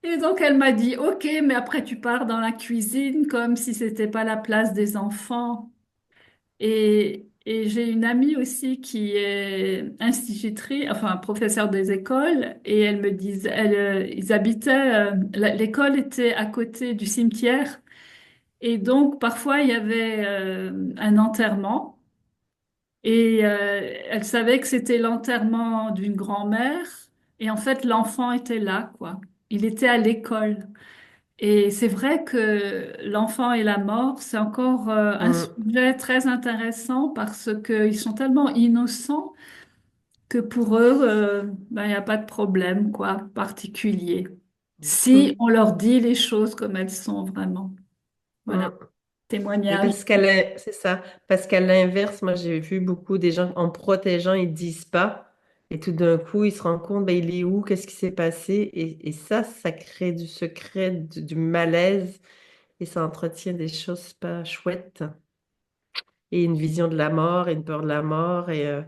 Et donc, elle m'a dit, OK, mais après, tu pars dans la cuisine comme si c'était pas la place des enfants. Et j'ai une amie aussi qui est institutrice, enfin professeure des écoles, et elle me disait, ils habitaient, l'école était à côté du cimetière, et donc parfois il y avait un enterrement, et elle savait que c'était l'enterrement d'une grand-mère, et en fait l'enfant était là, quoi. Il était à l'école. Et c'est vrai que l'enfant et la mort, c'est encore un Mm. sujet très intéressant parce qu'ils sont tellement innocents que pour eux, ben, il n'y a pas de problème, quoi, particulier. Si Mm. on leur dit les choses comme elles sont vraiment. Voilà, Mm. Et témoignage. c'est ça, parce qu'à l'inverse, moi j'ai vu beaucoup des gens en protégeant, ils disent pas, et tout d'un coup ils se rendent compte, ben, il est où, qu'est-ce qui s'est passé, et ça crée du secret, du malaise, et ça entretient des choses pas chouettes, et une vision de la mort, et une peur de la mort, et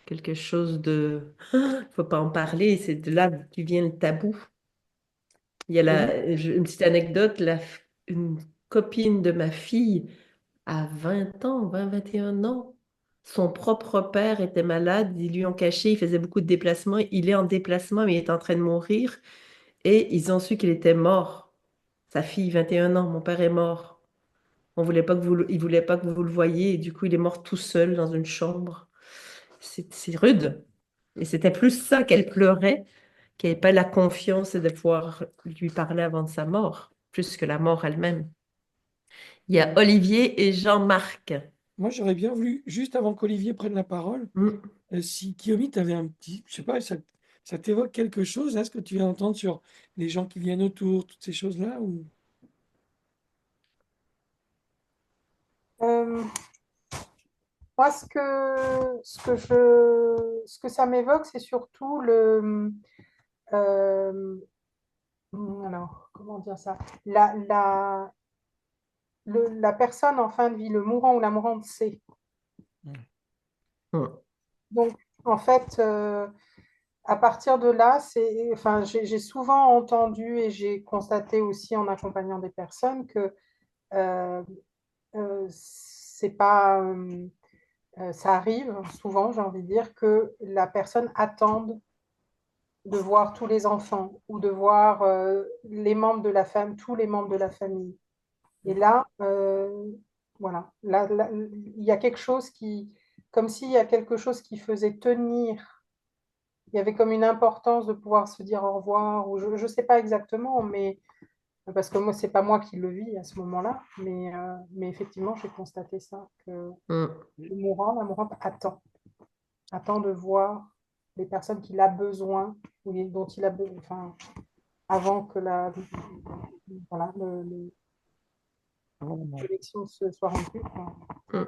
quelque chose de, faut pas en parler, c'est de là qui vient le tabou. Il y a oui, une petite anecdote, une copine de ma fille, à 20 ans, 20, 21 ans, son propre père était malade, ils lui ont caché, il faisait beaucoup de déplacements, il est en déplacement, mais il est en train de mourir, et ils ont su qu'il était mort. Sa fille, 21 ans, mon père est mort. Il voulait pas que vous le voyiez, et du coup, il est mort tout seul dans une chambre. C'est rude. Et c'était plus ça qu'elle pleurait, qu'elle n'avait pas la confiance de pouvoir lui parler avant de sa mort, plus que la mort elle-même. Il y a oui. Olivier et Jean-Marc. moi, j'aurais bien voulu, juste avant qu'Olivier prenne la parole, Mm. si Guillaume, tu avais un petit, je sais pas, ça t'évoque quelque chose, là, ce que tu viens d'entendre sur les gens qui viennent autour, toutes ces choses-là, ou... Euh, Moi, ce que ça m'évoque, c'est surtout euh, alors, comment dire ça? La personne en fin de vie, le mourant ou la mourante sait. Mm. Donc, en fait, à partir de là, enfin, j'ai souvent entendu et j'ai constaté aussi en accompagnant des personnes que euh, c'est pas, ça arrive souvent, j'ai envie de dire, que la personne attende de voir tous les enfants ou de voir les membres de la famille, tous les membres de la famille. Et là, voilà, là, il y a quelque chose comme s'il y a quelque chose qui faisait tenir. Il y avait comme une importance de pouvoir se dire au revoir, ou je ne sais pas exactement, mais parce que moi, c'est pas moi qui le vis à ce moment-là, mais effectivement, j'ai constaté ça, que Mm. le mourant, la mourante attend de voir les personnes qu'il a besoin, ou dont il a besoin, enfin, avant que voilà, l'élection se soit rendue, quoi. Mm.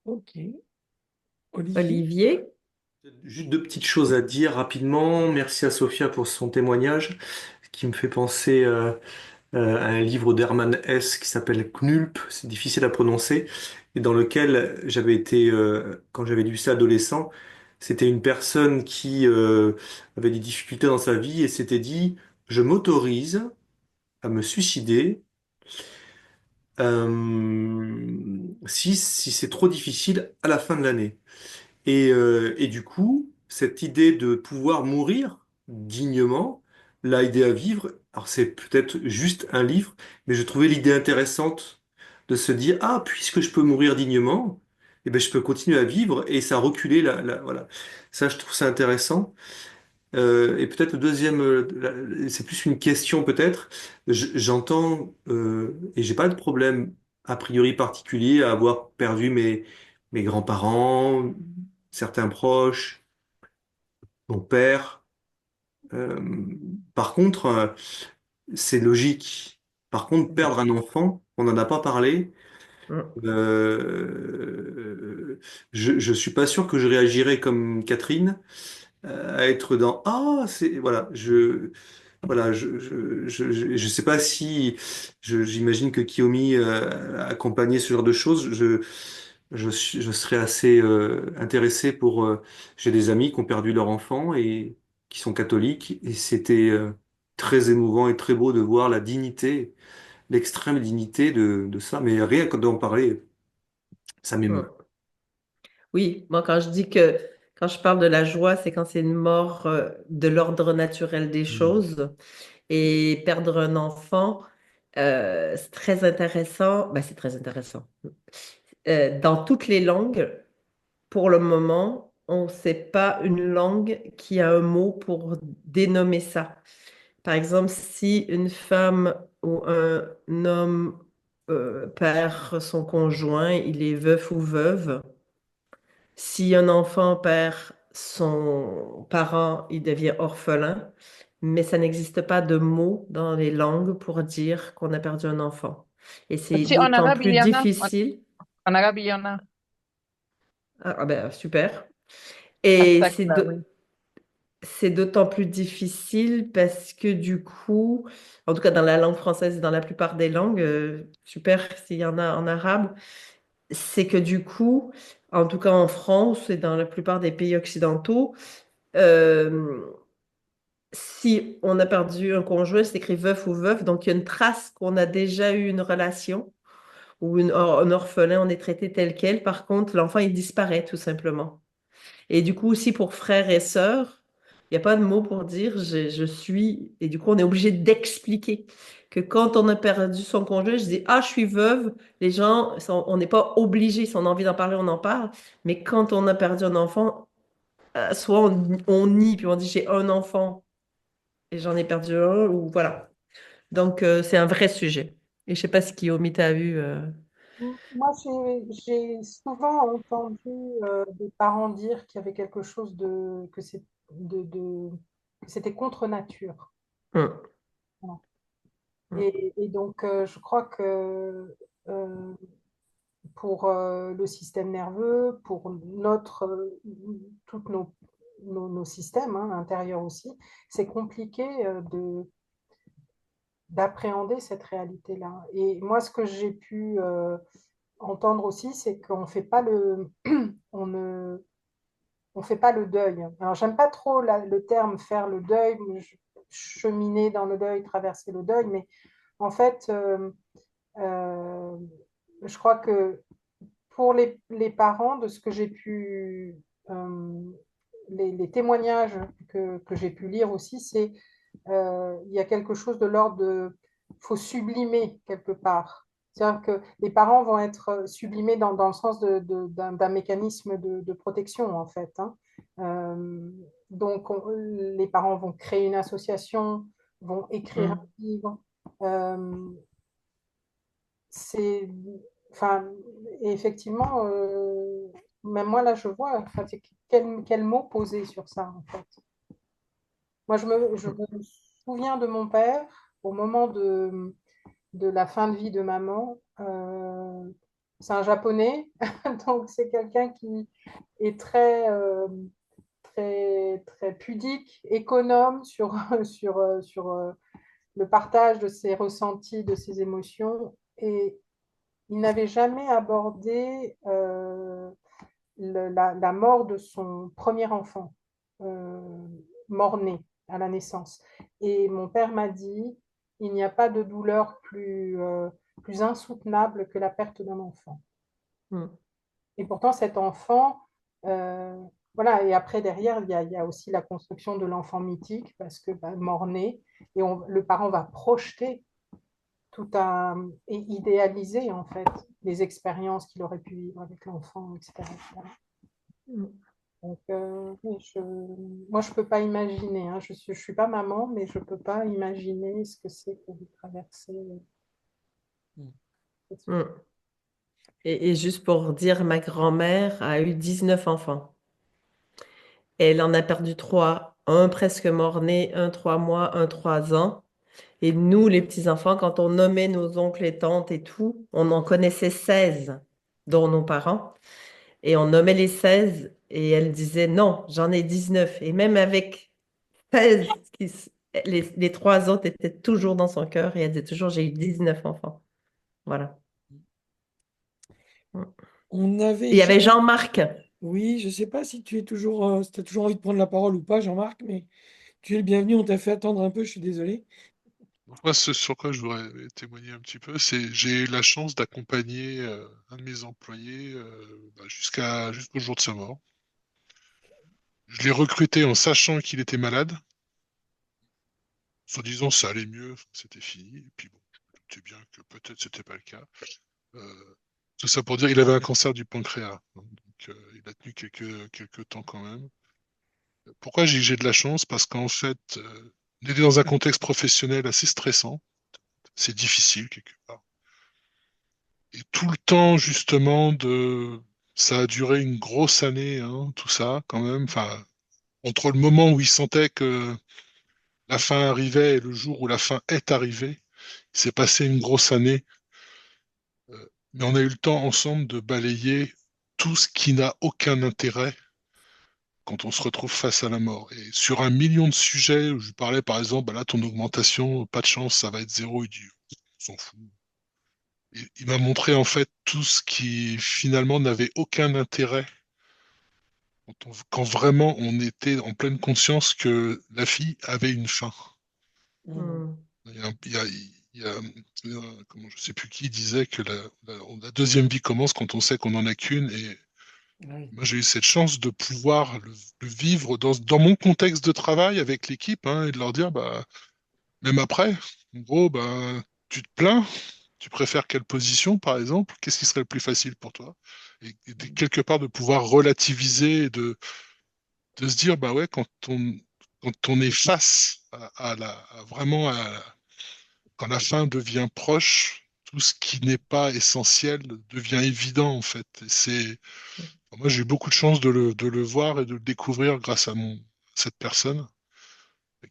Ok. Olivier? Olivier? Juste deux petites choses à dire rapidement. Merci à Sophia pour son témoignage, qui me fait penser à un livre d'Hermann Hesse qui s'appelle Knulp, c'est difficile à prononcer, et dans lequel j'avais été, quand j'avais lu ça adolescent, c'était une personne qui avait des difficultés dans sa vie et s'était dit, je m'autorise à me suicider si c'est trop difficile à la fin de l'année. Et du coup, cette idée de pouvoir mourir dignement l'a aidé à vivre. Alors c'est peut-être juste un livre, mais je trouvais l'idée intéressante de se dire, ah, puisque je peux mourir dignement, eh ben, je peux continuer à vivre et ça a reculé voilà. Ça, je trouve ça intéressant. Et peut-être le deuxième, c'est plus une question peut-être. J'entends, et j'ai pas de problème a priori particulier à avoir perdu mes grands-parents, certains proches, mon père. Euh, Par contre, c'est logique. Par contre, perdre un enfant, on n'en a pas parlé. Mm. Je suis pas sûr que je réagirais comme Catherine, à être dans c'est voilà, je sais pas si j'imagine que Kiyomi a accompagné ce genre de choses. Je serais assez intéressé pour. J'ai des amis qui ont perdu leur enfant et qui sont catholiques et c'était très émouvant et très beau de voir la dignité, l'extrême dignité de ça. Mais rien que d'en parler, ça m'émeut. Mm. Oui, moi quand je parle de la joie, c'est quand c'est une mort de l'ordre naturel des Mm. choses. Et perdre un enfant, c'est très intéressant. Ben, c'est très intéressant. Dans toutes les langues, pour le moment, on ne sait pas une langue qui a un mot pour dénommer ça. Par exemple, si une femme ou un homme perd son conjoint, il est veuf ou veuve. Si un enfant perd son parent, il devient orphelin, mais ça n'existe pas de mot dans les langues pour dire qu'on a perdu un enfant. Et c'est Si en d'autant arabe, il plus y en a. difficile. En arabe, il y en a. Ben, super. Et Astakla, oui. c'est d'autant plus difficile parce que du coup, en tout cas dans la langue française et dans la plupart des langues, super s'il y en a en arabe, c'est que du coup, en tout cas en France et dans la plupart des pays occidentaux, euh, si on a perdu un conjoint, c'est écrit veuf ou veuve, donc il y a une trace qu'on a déjà eu une relation ou un orphelin, on est traité tel quel. Par contre, l'enfant, il disparaît tout simplement. Et du coup, aussi pour frères et sœurs, il n'y a pas de mot pour dire je suis. Et du coup, on est obligé d'expliquer que quand on a perdu son conjoint, je dis ah, je suis veuve. Les gens, on n'est pas obligé. Si on a envie d'en parler, on en parle. Mais quand on a perdu un enfant, soit on nie, puis on dit j'ai un enfant et j'en ai perdu un, ou voilà. Donc, c'est un vrai sujet. Et je sais pas si Guillaume t'a vu. Moi, j'ai souvent entendu des parents dire qu'il y avait quelque chose que c'était contre nature. Mm. Voilà. Mm. Et donc, je crois que euh, pour le système nerveux, pour tous nos systèmes intérieurs aussi, c'est compliqué d'appréhender cette réalité-là. Et moi, ce que j'ai pu entendre aussi, c'est qu'on fait pas on ne, on fait pas le deuil. Alors, j'aime pas trop le terme faire le deuil, cheminer dans le deuil, traverser le deuil, mais en fait, euh, je crois que pour les parents, de ce que j'ai pu, les témoignages que j'ai pu lire aussi, il y a quelque chose de l'ordre de, faut sublimer quelque part. C'est-à-dire que les parents vont être sublimés dans le sens d'un mécanisme de protection, en fait. Hein. Euh, donc, les parents vont créer une association, vont écrire un Mm. livre. Euh, c'est, enfin, et effectivement, même moi là, je vois, enfin, quel mot poser sur ça, en fait. Moi, je me souviens de mon père au moment de la fin de vie de maman. C'est un Japonais, donc c'est quelqu'un qui est très pudique, économe sur le partage de ses ressentis, de ses émotions. Et il n'avait jamais abordé la mort de son premier enfant, euh, mort-né à la naissance. Et mon père m'a dit, il n'y a pas de douleur plus insoutenable que la perte d'un enfant. Mm. Et pourtant, cet enfant, euh, voilà, et après, derrière, il y a aussi la construction de l'enfant mythique, parce que mort-né, et le parent va projeter et idéaliser, en fait, les expériences qu'il aurait pu vivre avec l'enfant, etc. Mm. Donc, oui, moi, je ne peux pas imaginer, hein. Je suis pas maman, mais je ne peux pas imaginer ce que c'est que de traverser cette Mm. souffrance. Et juste pour dire, ma grand-mère a eu 19 enfants. Elle en a perdu trois, un presque mort-né, un 3 mois, un 3 ans. Et nous, les petits-enfants, quand on nommait nos oncles et tantes et tout, on en connaissait 16, dont nos parents. Et on nommait les 16 et elle disait non, j'en ai 19. Et même avec 16, les trois autres étaient toujours dans son cœur et elle disait toujours j'ai eu 19 enfants. Voilà. On avait Il y avait Jean. Jean-Marc. Oui, je ne sais pas si si tu as toujours envie de prendre la parole ou pas, Jean-Marc, mais tu es le bienvenu. On t'a fait attendre un peu, je suis désolé. Moi, ce sur quoi je voudrais témoigner un petit peu, c'est j'ai eu la chance d'accompagner un de mes employés jusqu'au jour de sa mort. Je l'ai recruté en sachant qu'il était malade, soi-disant ça allait mieux, c'était fini. Et puis bon, je me doutais bien que peut-être c'était pas le cas. Tout ça pour dire il avait un cancer du pancréas, hein. Donc il a tenu quelques temps quand même. Pourquoi j'ai de la chance? Parce qu'en fait, on était dans un contexte professionnel assez stressant, c'est difficile quelque part. Et tout le temps, justement, ça a duré une grosse année, hein, tout ça, quand même. Enfin, entre le moment où il sentait que la fin arrivait et le jour où la fin est arrivée, il s'est passé une grosse année. Mais on a eu le temps ensemble de balayer tout ce qui n'a aucun intérêt quand on se retrouve face à la mort. Et sur 1 million de sujets, où je parlais par exemple, bah là, ton augmentation, pas de chance, ça va être zéro, il dit, on s'en fout. Il m'a montré en fait tout ce qui finalement n'avait aucun intérêt quand vraiment on était en pleine conscience que la fille avait une fin. Hmm. Il y a, il y a- comment, je sais plus qui disait que la deuxième vie commence quand on sait qu'on en a qu'une. Et Oui. moi, j'ai eu cette chance de pouvoir le vivre dans mon contexte de travail avec l'équipe, hein, et de leur dire, bah, même après, en gros, bah, tu te plains, tu préfères quelle position, par exemple? Qu'est-ce qui serait le plus facile pour toi? Et quelque part de pouvoir relativiser, et de se dire, bah ouais, quand on est face vraiment quand la fin devient proche, tout ce qui n'est pas essentiel devient évident en fait. Moi j'ai eu beaucoup de chance de le voir et de le découvrir grâce à cette personne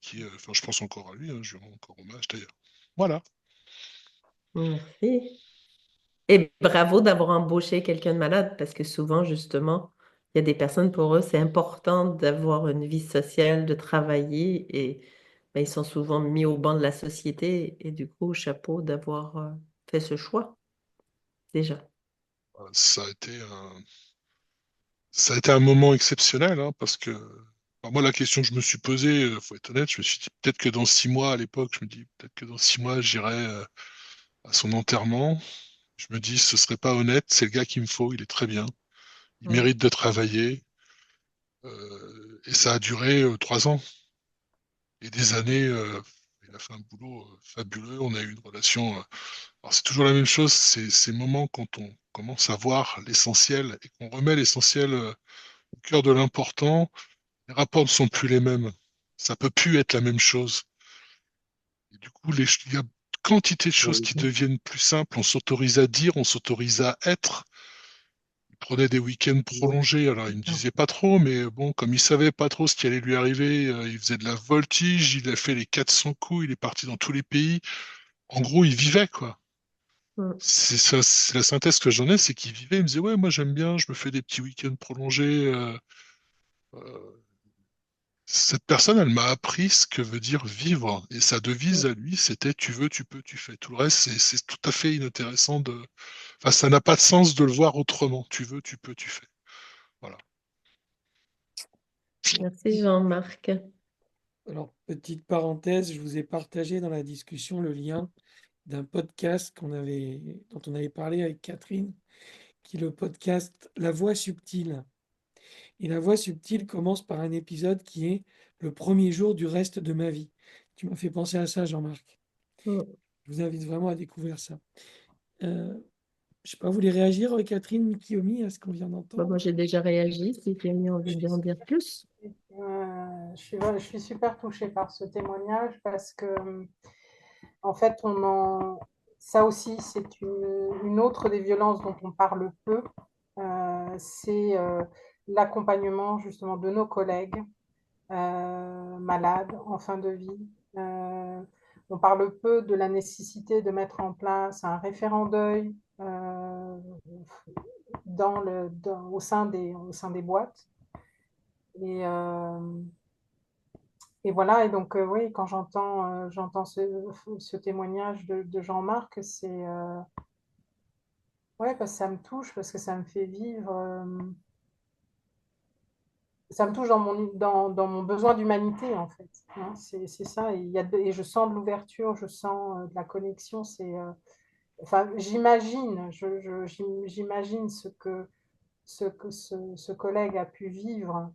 qui, enfin, je pense encore à lui, hein, je lui rends encore hommage d'ailleurs. Voilà. Merci. Et bravo d'avoir embauché quelqu'un de malade parce que souvent, justement, il y a des personnes pour eux, c'est important d'avoir une vie sociale, de travailler et ben, ils sont souvent mis au banc de la société et du coup, chapeau d'avoir fait ce choix déjà. Ça a été un moment exceptionnel, hein, parce que enfin, moi, la question que je me suis posée, faut être honnête, je me suis dit peut-être que dans 6 mois, à l'époque, je me dis peut-être que dans 6 mois, j'irai à son enterrement. Je me dis, ce serait pas honnête, c'est le gars qu'il me faut, il est très bien, il Mm. mérite de travailler. Et ça a duré 3 ans et des années. Il a fait un boulot fabuleux. On a eu une relation. Alors c'est toujours la même chose, c'est ces moments quand on commence à voir l'essentiel et qu'on remet l'essentiel au cœur de l'important. Les rapports ne sont plus les mêmes. Ça peut plus être la même chose. Et du coup, il y a quantité de choses qui deviennent plus simples. On s'autorise à dire, on s'autorise à être. Il prenait des week-ends prolongés. Alors, il me disait pas trop, mais bon, comme il savait pas trop ce qui allait lui arriver, il faisait de la voltige, il a fait les 400 coups, il est parti dans tous les pays. En gros, il vivait, quoi. Mm. C'est ça, c'est la synthèse que j'en ai, c'est qu'il vivait. Il me disait, ouais, moi j'aime bien, je me fais des petits week-ends prolongés. Euh, Cette personne, elle m'a appris ce que veut dire vivre. Et sa devise à lui, c'était tu veux, tu peux, tu fais. Tout le reste, c'est tout à fait inintéressant de. Enfin, ça n'a pas de sens de le voir autrement. Tu veux, tu peux, tu fais. Voilà. Merci Jean-Marc. Alors, petite parenthèse, je vous ai partagé dans la discussion le lien d'un podcast dont on avait parlé avec Catherine, qui est le podcast La Voix subtile. Et La Voix subtile commence par un épisode qui est le premier jour du reste de ma vie. Tu m'as fait penser à ça, Jean-Marc. Mm. Je vous invite vraiment à découvrir ça. Je sais pas, vous voulez réagir, Catherine Kiyomi, à ce qu'on vient Bah, d'entendre? moi, j'ai déjà réagi, si tu as envie d'en dire plus. Je suis super touchée par ce témoignage parce que, en fait, ça aussi, c'est une autre des violences dont on parle peu. C'est l'accompagnement justement de nos collègues malades en fin de vie. On parle peu de la nécessité de mettre en place un référent deuil au sein des boîtes. Et, euh, et voilà, et donc oui, quand j'entends ce témoignage de Jean-Marc, ouais, parce que ça me touche, parce que ça me fait vivre, ça me touche dans mon besoin d'humanité, en fait. Hein, c'est ça, et je sens de l'ouverture, je sens de la connexion. Enfin, j'imagine ce collègue a pu vivre,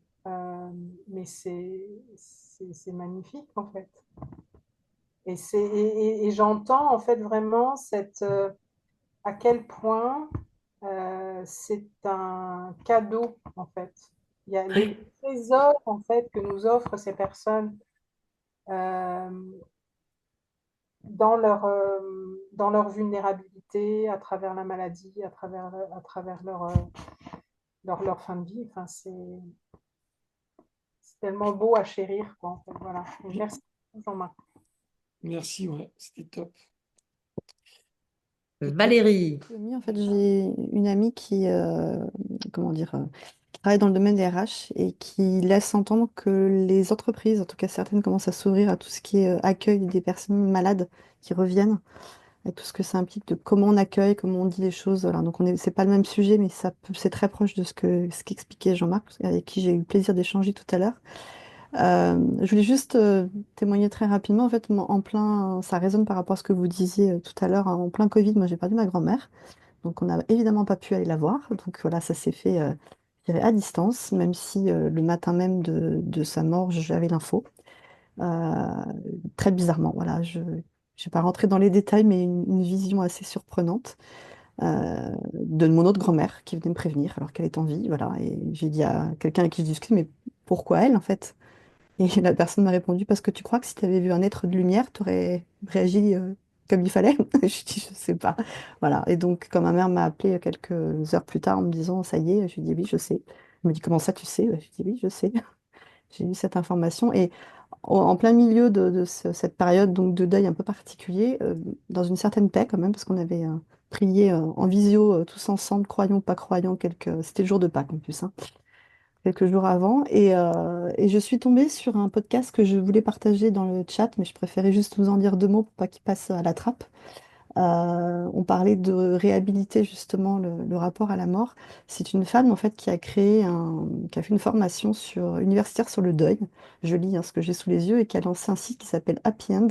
mais c'est magnifique, en fait. Et j'entends en fait vraiment à quel point c'est un cadeau en fait. Il y a les Oui. trésors en fait que nous offrent ces personnes euh, dans leur vulnérabilité, à travers la maladie, à travers leur fin de vie. Enfin, c'est tellement beau à chérir, quoi, en fait. Voilà. Donc, merci Jean-Marc. Merci, ouais, c'était top. Valérie. En fait, j'ai une amie qui, comment dire, qui travaille dans le domaine des RH et qui laisse entendre que les entreprises, en tout cas certaines, commencent à s'ouvrir à tout ce qui est accueil des personnes malades qui reviennent, et tout ce que ça implique de comment on accueille, comment on dit les choses. Voilà. Donc c'est pas le même sujet, mais c'est très proche de ce qu'expliquait Jean-Marc, avec qui j'ai eu le plaisir d'échanger tout à l'heure. Je voulais juste témoigner très rapidement. En fait, en plein, ça résonne par rapport à ce que vous disiez tout à l'heure, hein. En plein Covid, moi j'ai perdu ma grand-mère. Donc on n'a évidemment pas pu aller la voir. Donc voilà, ça s'est fait je dirais à distance, même si le matin même de sa mort, j'avais l'info. Euh, Très bizarrement, voilà. Je ne vais pas rentrer dans les détails, mais une vision assez surprenante de mon autre grand-mère qui venait me prévenir alors qu'elle est en vie. Voilà. Et j'ai dit à quelqu'un avec qui je discute, mais pourquoi elle en fait? Et la personne m'a répondu, parce que tu crois que si tu avais vu un être de lumière, tu aurais réagi comme il fallait? Je dis, je sais pas. Voilà. Et donc, quand ma mère m'a appelé quelques heures plus tard en me disant, ça y est, je lui dis, oui, je sais. Elle me dit, comment ça, tu sais? Je lui dis, oui, je sais. J'ai eu cette information. Et en plein milieu de cette période donc, de deuil un peu particulier, dans une certaine paix quand même, parce qu'on avait prié en visio tous ensemble, croyants, pas croyants, c'était le jour de Pâques en plus, hein, quelques jours avant. Et je suis tombée sur un podcast que je voulais partager dans le chat, mais je préférais juste vous en dire deux mots pour pas qu'il passe à la trappe. On parlait de réhabiliter justement le rapport à la mort. C'est une femme en fait qui a fait une formation universitaire sur le deuil. Je lis ce que j'ai sous les yeux et qui a lancé un site qui s'appelle Happy End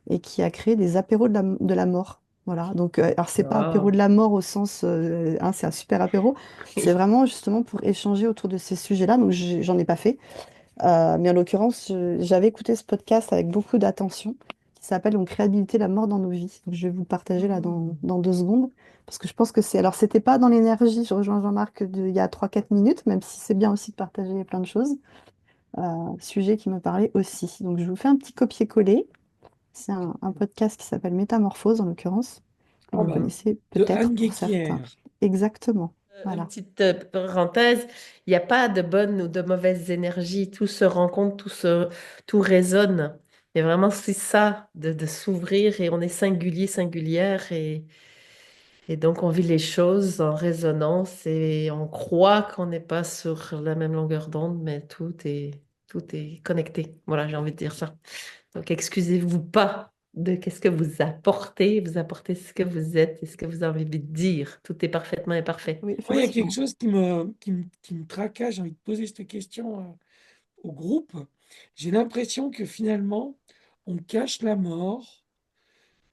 et qui a créé des apéros de la mort. Voilà. Donc, alors c'est pas apéro de Wow. la mort au sens, c'est un super apéro. C'est Oui. vraiment justement pour échanger autour de ces sujets-là. Donc, j'en ai pas fait. Mais en l'occurrence, j'avais écouté ce podcast avec beaucoup d'attention, qui s'appelle donc Réhabiliter la mort dans nos vies. Donc, je vais vous le partager là dans 2 secondes, parce que je pense que c'est. Alors, c'était pas dans l'énergie, je rejoins Jean-Marc il y a 3-4 minutes, même si c'est bien aussi de partager plein de choses. Sujet qui me parlait aussi. Donc, je vous fais un petit copier-coller. C'est un podcast qui s'appelle Métamorphose, en l'occurrence, que Ah vous bah, connaissez de peut-être Anne pour certains. Guéquière. Exactement. Une Voilà. petite parenthèse, il n'y a pas de bonnes ou de mauvaises énergies, tout se rencontre, tout résonne. Et vraiment, c'est ça, de s'ouvrir et on est singulier, singulière et donc on vit les choses en résonance et on croit qu'on n'est pas sur la même longueur d'onde, mais tout est connecté. Voilà, j'ai envie de dire ça. Donc, excusez-vous pas de qu'est-ce que vous apportez ce que vous êtes et ce que vous avez envie de dire. Tout est parfaitement imparfait. Oui, Moi, il y a quelque effectivement. chose qui me tracasse. J'ai envie de poser cette question au groupe. J'ai l'impression que finalement, on cache la mort,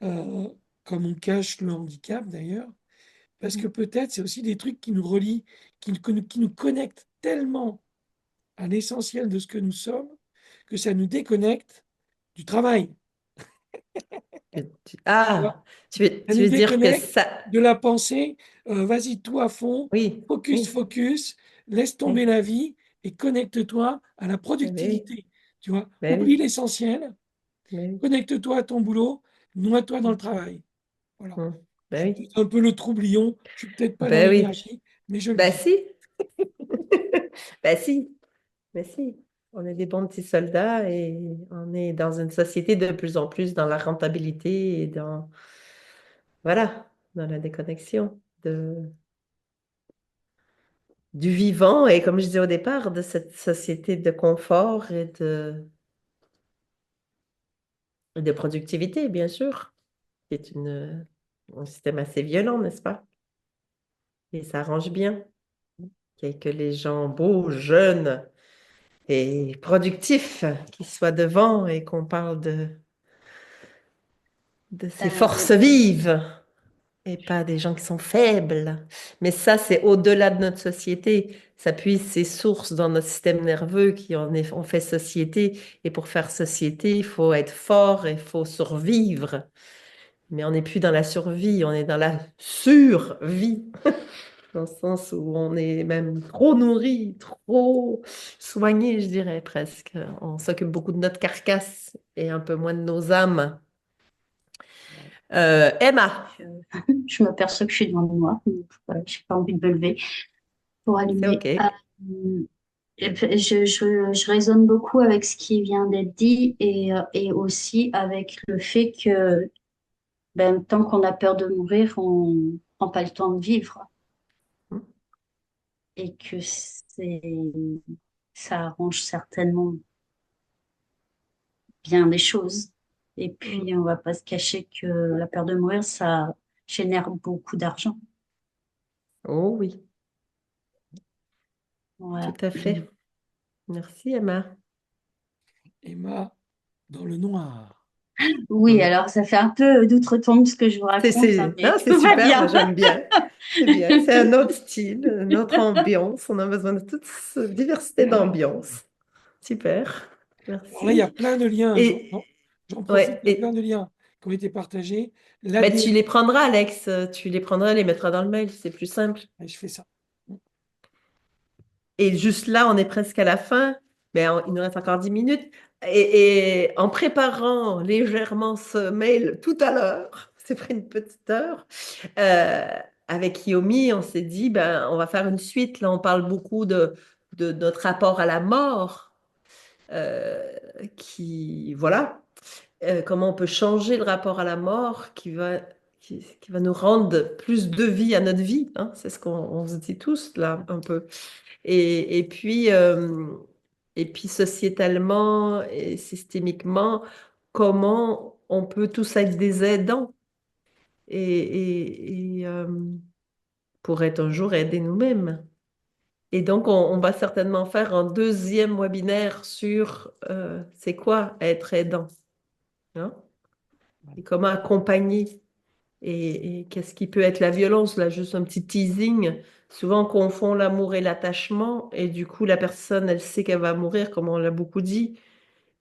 euh, comme on cache le handicap d'ailleurs, parce que peut-être c'est aussi des trucs qui nous relient, qui nous connectent tellement à l'essentiel de ce que nous sommes, que ça nous déconnecte du travail. Tu vois. Ah, Ça tu nous veux dire que déconnecte ça... de la pensée, vas-y, tout à fond, Oui, focus, oui, focus, laisse tomber oui, la vie et connecte-toi à la ben oui, productivité. Tu vois, ben oublie oui, l'essentiel, ben oui. connecte-toi à ton boulot, noie-toi dans le Mm, travail. Voilà. mm, Je ben suis oui, peut-être un peu le troublion, je suis peut-être pas dans ben oui, l'énergie, mais je le ben dis. si, ben si, ben si. On est des bons petits soldats et on est dans une société de plus en plus dans la rentabilité et voilà, dans la déconnexion du vivant et comme je disais au départ, de cette société de confort et de productivité, bien sûr, qui est un système assez violent, n'est-ce pas? Et ça arrange bien que les gens beaux, jeunes et productifs qui soient devant et qu'on parle de ces forces vives et pas des gens qui sont faibles. Mais ça, c'est au-delà de notre société. Ça puise ses sources dans notre système nerveux on fait société. Et pour faire société, il faut être fort et il faut survivre. Mais on n'est plus dans la survie, on est dans la survie. Dans le sens où on est même trop nourri, trop soigné, je dirais presque. On s'occupe beaucoup de notre carcasse et un peu moins de nos âmes. Emma, Je m'aperçois que je suis devant moi. Voilà, je n'ai pas envie de me lever pour c'est allumer. OK. Je résonne beaucoup avec ce qui vient d'être dit et aussi avec le fait que ben, tant qu'on a peur de mourir, on ne prend pas le temps de vivre et que ça arrange certainement bien les choses. Et puis, on ne va pas se cacher que la peur de mourir, ça génère beaucoup d'argent. Oh oui, tout Voilà. à fait. Merci, Emma. Emma, dans le noir. Oui, alors ça fait un peu d'outre-tombe ce que je vous raconte, hein, Non, mais c'est tout va super, moi bien. j'aime bien. C'est bien, c'est un autre style, une autre ambiance. On a besoin de toute cette diversité d'ambiance. Super, Alors là, il y a merci. plein de liens. Et, J'en profite, ouais, il y a plein de liens qui ont été partagés. bah, tu L'ADN, les prendras, Alex, tu les prendras, les mettras dans le mail, c'est plus simple. je fais ça. Et juste là, on est presque à la fin, mais il nous reste encore 10 minutes. et en préparant légèrement ce mail tout à l'heure, c'est pris une petite heure, euh, avec Yomi, on s'est dit, ben, on va faire une suite. Là, on parle beaucoup de notre rapport à la mort, euh, voilà, comment on peut changer le rapport à la mort qui va nous rendre plus de vie à notre vie, hein. C'est ce qu'on se dit tous là, un peu. Et, et puis, euh, et puis sociétalement et systémiquement, comment on peut tous être des aidants et pour être un jour aider nous-mêmes. Et donc, on va certainement faire un deuxième webinaire sur c'est quoi être aidant, hein, et comment accompagner et qu'est-ce qui peut être la violence. Là, juste un petit teasing. Souvent, on confond l'amour et l'attachement et du coup, la personne, elle sait qu'elle va mourir, comme on l'a beaucoup dit.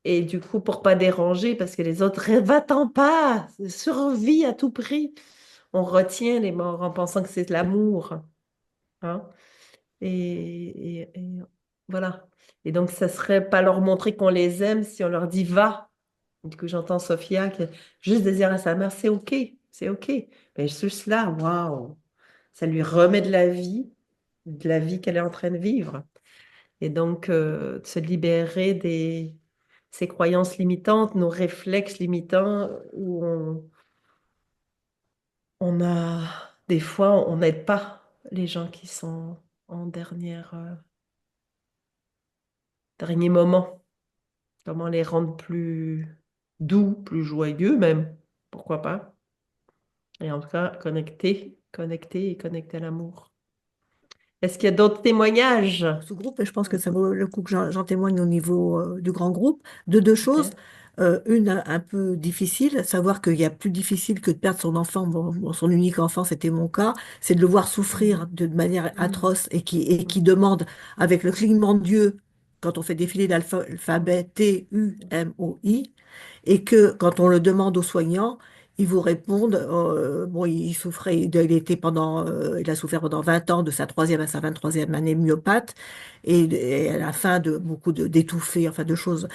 Et du coup, pour pas déranger, parce que les autres, va-t'en pas, survie à tout prix. On retient les morts en pensant que c'est de l'amour, hein. Et voilà. Et donc, ça serait pas leur montrer qu'on les aime si on leur dit va. Du coup, j'entends Sophia qui juste de dire à sa mère, c'est OK, c'est OK. Mais juste là, waouh, ça lui remet de la vie qu'elle est en train de vivre. Et donc, de se libérer de ces croyances limitantes, nos réflexes limitants, où on a, des fois, on n'aide pas les gens qui sont en dernier moment. Comment les rendre plus doux, plus joyeux même, pourquoi pas. Et en tout cas, connecter et connecter à l'amour. Est-ce qu'il y a d'autres témoignages? Ce groupe, et je pense que ça vaut le coup que j'en témoigne au niveau du grand groupe, de deux choses. Ok. Une un peu difficile, savoir qu'il y a plus difficile que de perdre son enfant, bon, son unique enfant, c'était mon cas, c'est de le voir souffrir de manière atroce et qui demande, avec le clignement d'yeux, quand on fait défiler l'alphabet T-U-M-O-I, et que quand on le demande aux soignants, ils vous répondent, bon, il souffrait, il a souffert pendant 20 ans de sa troisième à sa 23e année myopathe et à la fin de beaucoup d'étouffer, enfin de choses.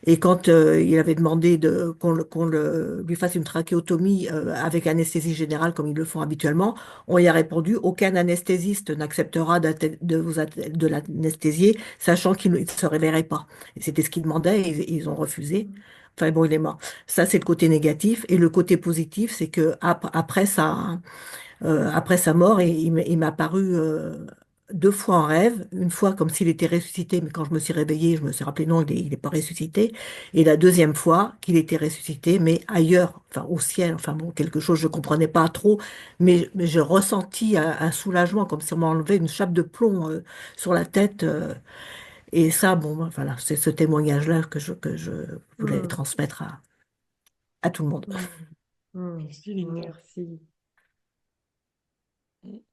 Et quand il avait demandé lui fasse une trachéotomie avec anesthésie générale comme ils le font habituellement, on y a répondu, aucun anesthésiste n'acceptera de l'anesthésier, sachant qu'il ne se réveillerait pas. Et c'était ce qu'ils demandaient et ils ont refusé. Enfin bon, il est mort. Ça, c'est le côté négatif. Et le côté positif, c'est que après sa mort, il m'a paru deux fois en rêve. Une fois comme s'il était ressuscité, mais quand je me suis réveillée, je me suis rappelé non, il est pas ressuscité. Et la deuxième fois qu'il était ressuscité, mais ailleurs, enfin au ciel, enfin bon, quelque chose, je comprenais pas trop, mais je ressentis un soulagement, comme si on m'enlevait une chape de plomb sur la tête. Et ça, bon, ben, voilà, c'est ce témoignage-là que je voulais Hmm, transmettre à tout le monde. hmm, Merci, Linda. merci.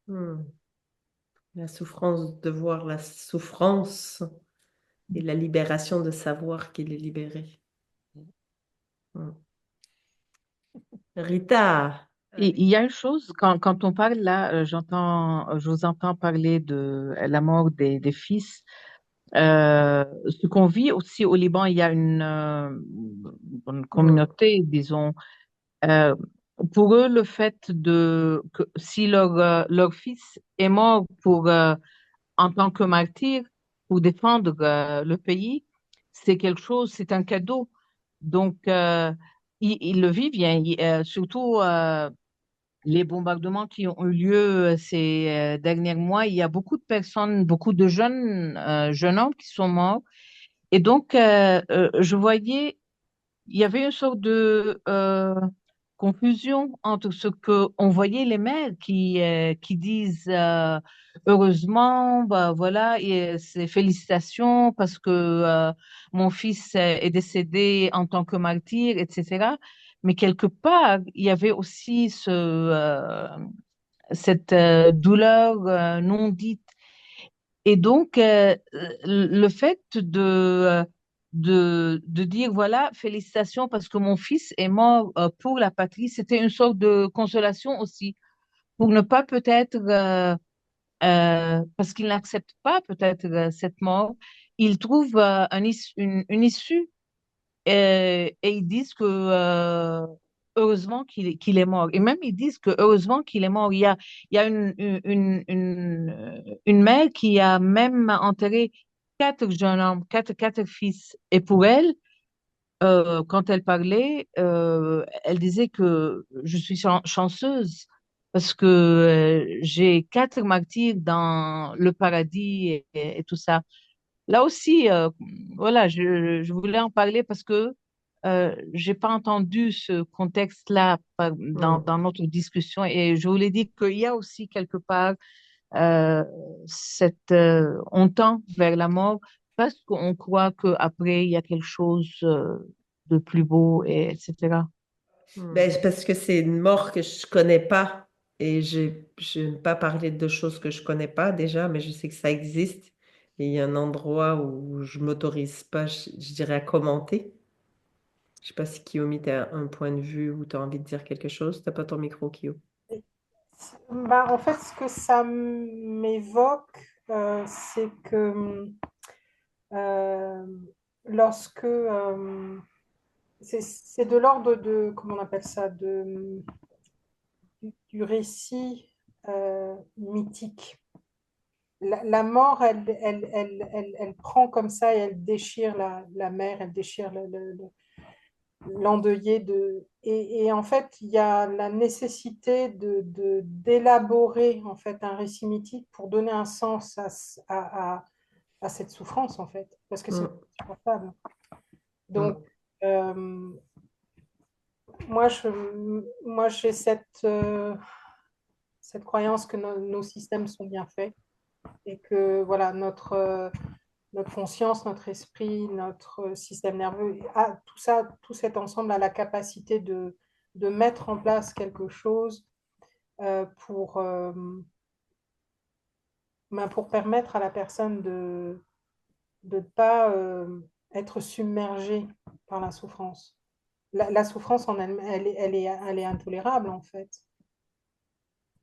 Hmm. La souffrance de voir la souffrance et la libération de savoir qu'il est libéré. Hmm. Rita, Et il y a une chose, quand on parle là, je vous entends parler de la mort des fils. Ce qu'on vit aussi au Liban, il y a une hmm, communauté, disons, euh, pour eux, le fait que si leur fils est mort en tant que martyr, pour défendre le pays, c'est quelque chose, c'est un cadeau. Donc, ils le vivent bien, surtout les bombardements qui ont eu lieu ces derniers mois. Il y a beaucoup de personnes, beaucoup de jeunes hommes qui sont morts. Et donc, je voyais, il y avait une sorte de confusion entre ce que on voyait les mères qui disent heureusement, bah voilà, et c'est félicitations parce que mon fils est décédé en tant que martyr, etc. Mais quelque part, il y avait aussi cette douleur non dite. Et donc, le fait de dire, voilà, félicitations parce que mon fils est mort pour la patrie, c'était une sorte de consolation aussi, pour ne pas peut-être, parce qu'il n'accepte pas peut-être cette mort, il trouve une issue et ils disent que heureusement qu'il est mort. Et même ils disent que heureusement qu'il est mort. Il y a une mère qui a même enterré quatre jeunes hommes, quatre fils. Et pour elle, quand elle parlait, elle disait que je suis chanceuse parce que j'ai quatre martyrs dans le paradis et tout ça. Là aussi, voilà, je voulais en parler parce que j'ai pas entendu ce contexte-là Hmm. dans notre discussion et je voulais dire qu'il y a aussi quelque part cette on tend vers la mort parce qu'on croit qu'après il y a quelque chose de plus beau et etc. Ben, parce que c'est une mort que je connais pas et je n'aime pas parler de choses que je connais pas déjà, mais je sais que ça existe. Et il y a un endroit où je m'autorise pas, je dirais, à commenter. Je sais pas si Kiyomi, tu as un point de vue ou tu as envie de dire quelque chose. T'as pas ton micro, Kiyo. Bah, en fait, ce que ça m'évoque, c'est que euh, lorsque c'est de l'ordre de, comment on appelle ça, du récit mythique. La mort, elle prend comme ça et elle déchire la mère, elle déchire l'endeuillé et en fait il y a la nécessité d'élaborer en fait un récit mythique pour donner un sens à cette souffrance en fait parce que c'est Hmm. insupportable. Hmm. Donc euh, moi je moi j'ai cette croyance que nos systèmes sont bien faits et que voilà notre conscience, notre esprit, notre système nerveux, tout ça, tout cet ensemble a la capacité de mettre en place quelque chose pour, pour permettre à la personne de ne pas être submergée par la souffrance. La souffrance en elle, elle est intolérable en fait,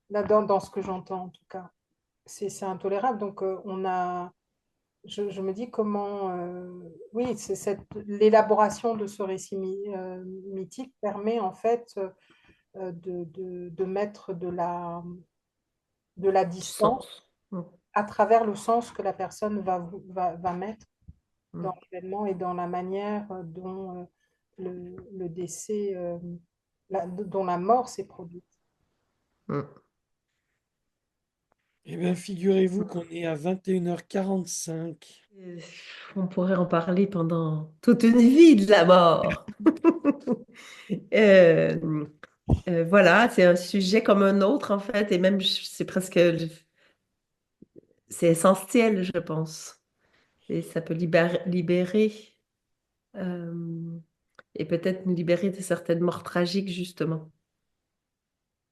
là, dans ce que j'entends en tout cas. C'est intolérable, donc je me dis comment, oui, l'élaboration de ce récit mythique permet en fait de mettre de la Du distance sens. Hmm. à travers le sens que la personne va mettre Hmm. dans l'événement et dans la manière dont le décès, dont la mort s'est produite. Hmm. Eh bien, figurez-vous qu'on est à 21h45. Euh, On pourrait en parler pendant toute une vie de la mort. Euh, voilà, c'est un sujet comme un autre en fait, et même c'est presque, c'est essentiel, je pense. Et ça peut libérer, euh, et peut-être nous libérer de certaines morts tragiques, justement.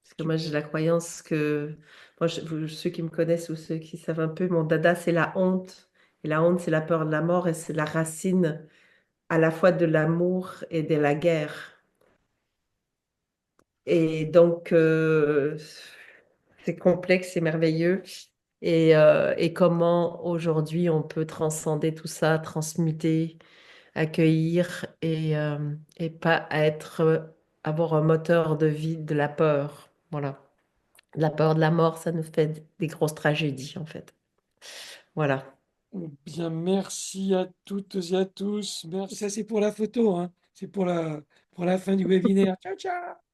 Parce que moi, j'ai la croyance que, moi, ceux qui me connaissent ou ceux qui savent un peu, mon dada, c'est la honte. Et la honte, c'est la peur de la mort et c'est la racine à la fois de l'amour et de la guerre. Et donc, c'est complexe et merveilleux. Et comment aujourd'hui on peut transcender tout ça, transmuter, accueillir et pas avoir un moteur de vie de la peur. Voilà. La peur de la mort, ça nous fait des grosses tragédies, en fait. Voilà. Bien, merci à toutes et à tous. Merci. Ça, c'est pour la photo, hein. C'est pour la fin du webinaire. Ciao, ciao!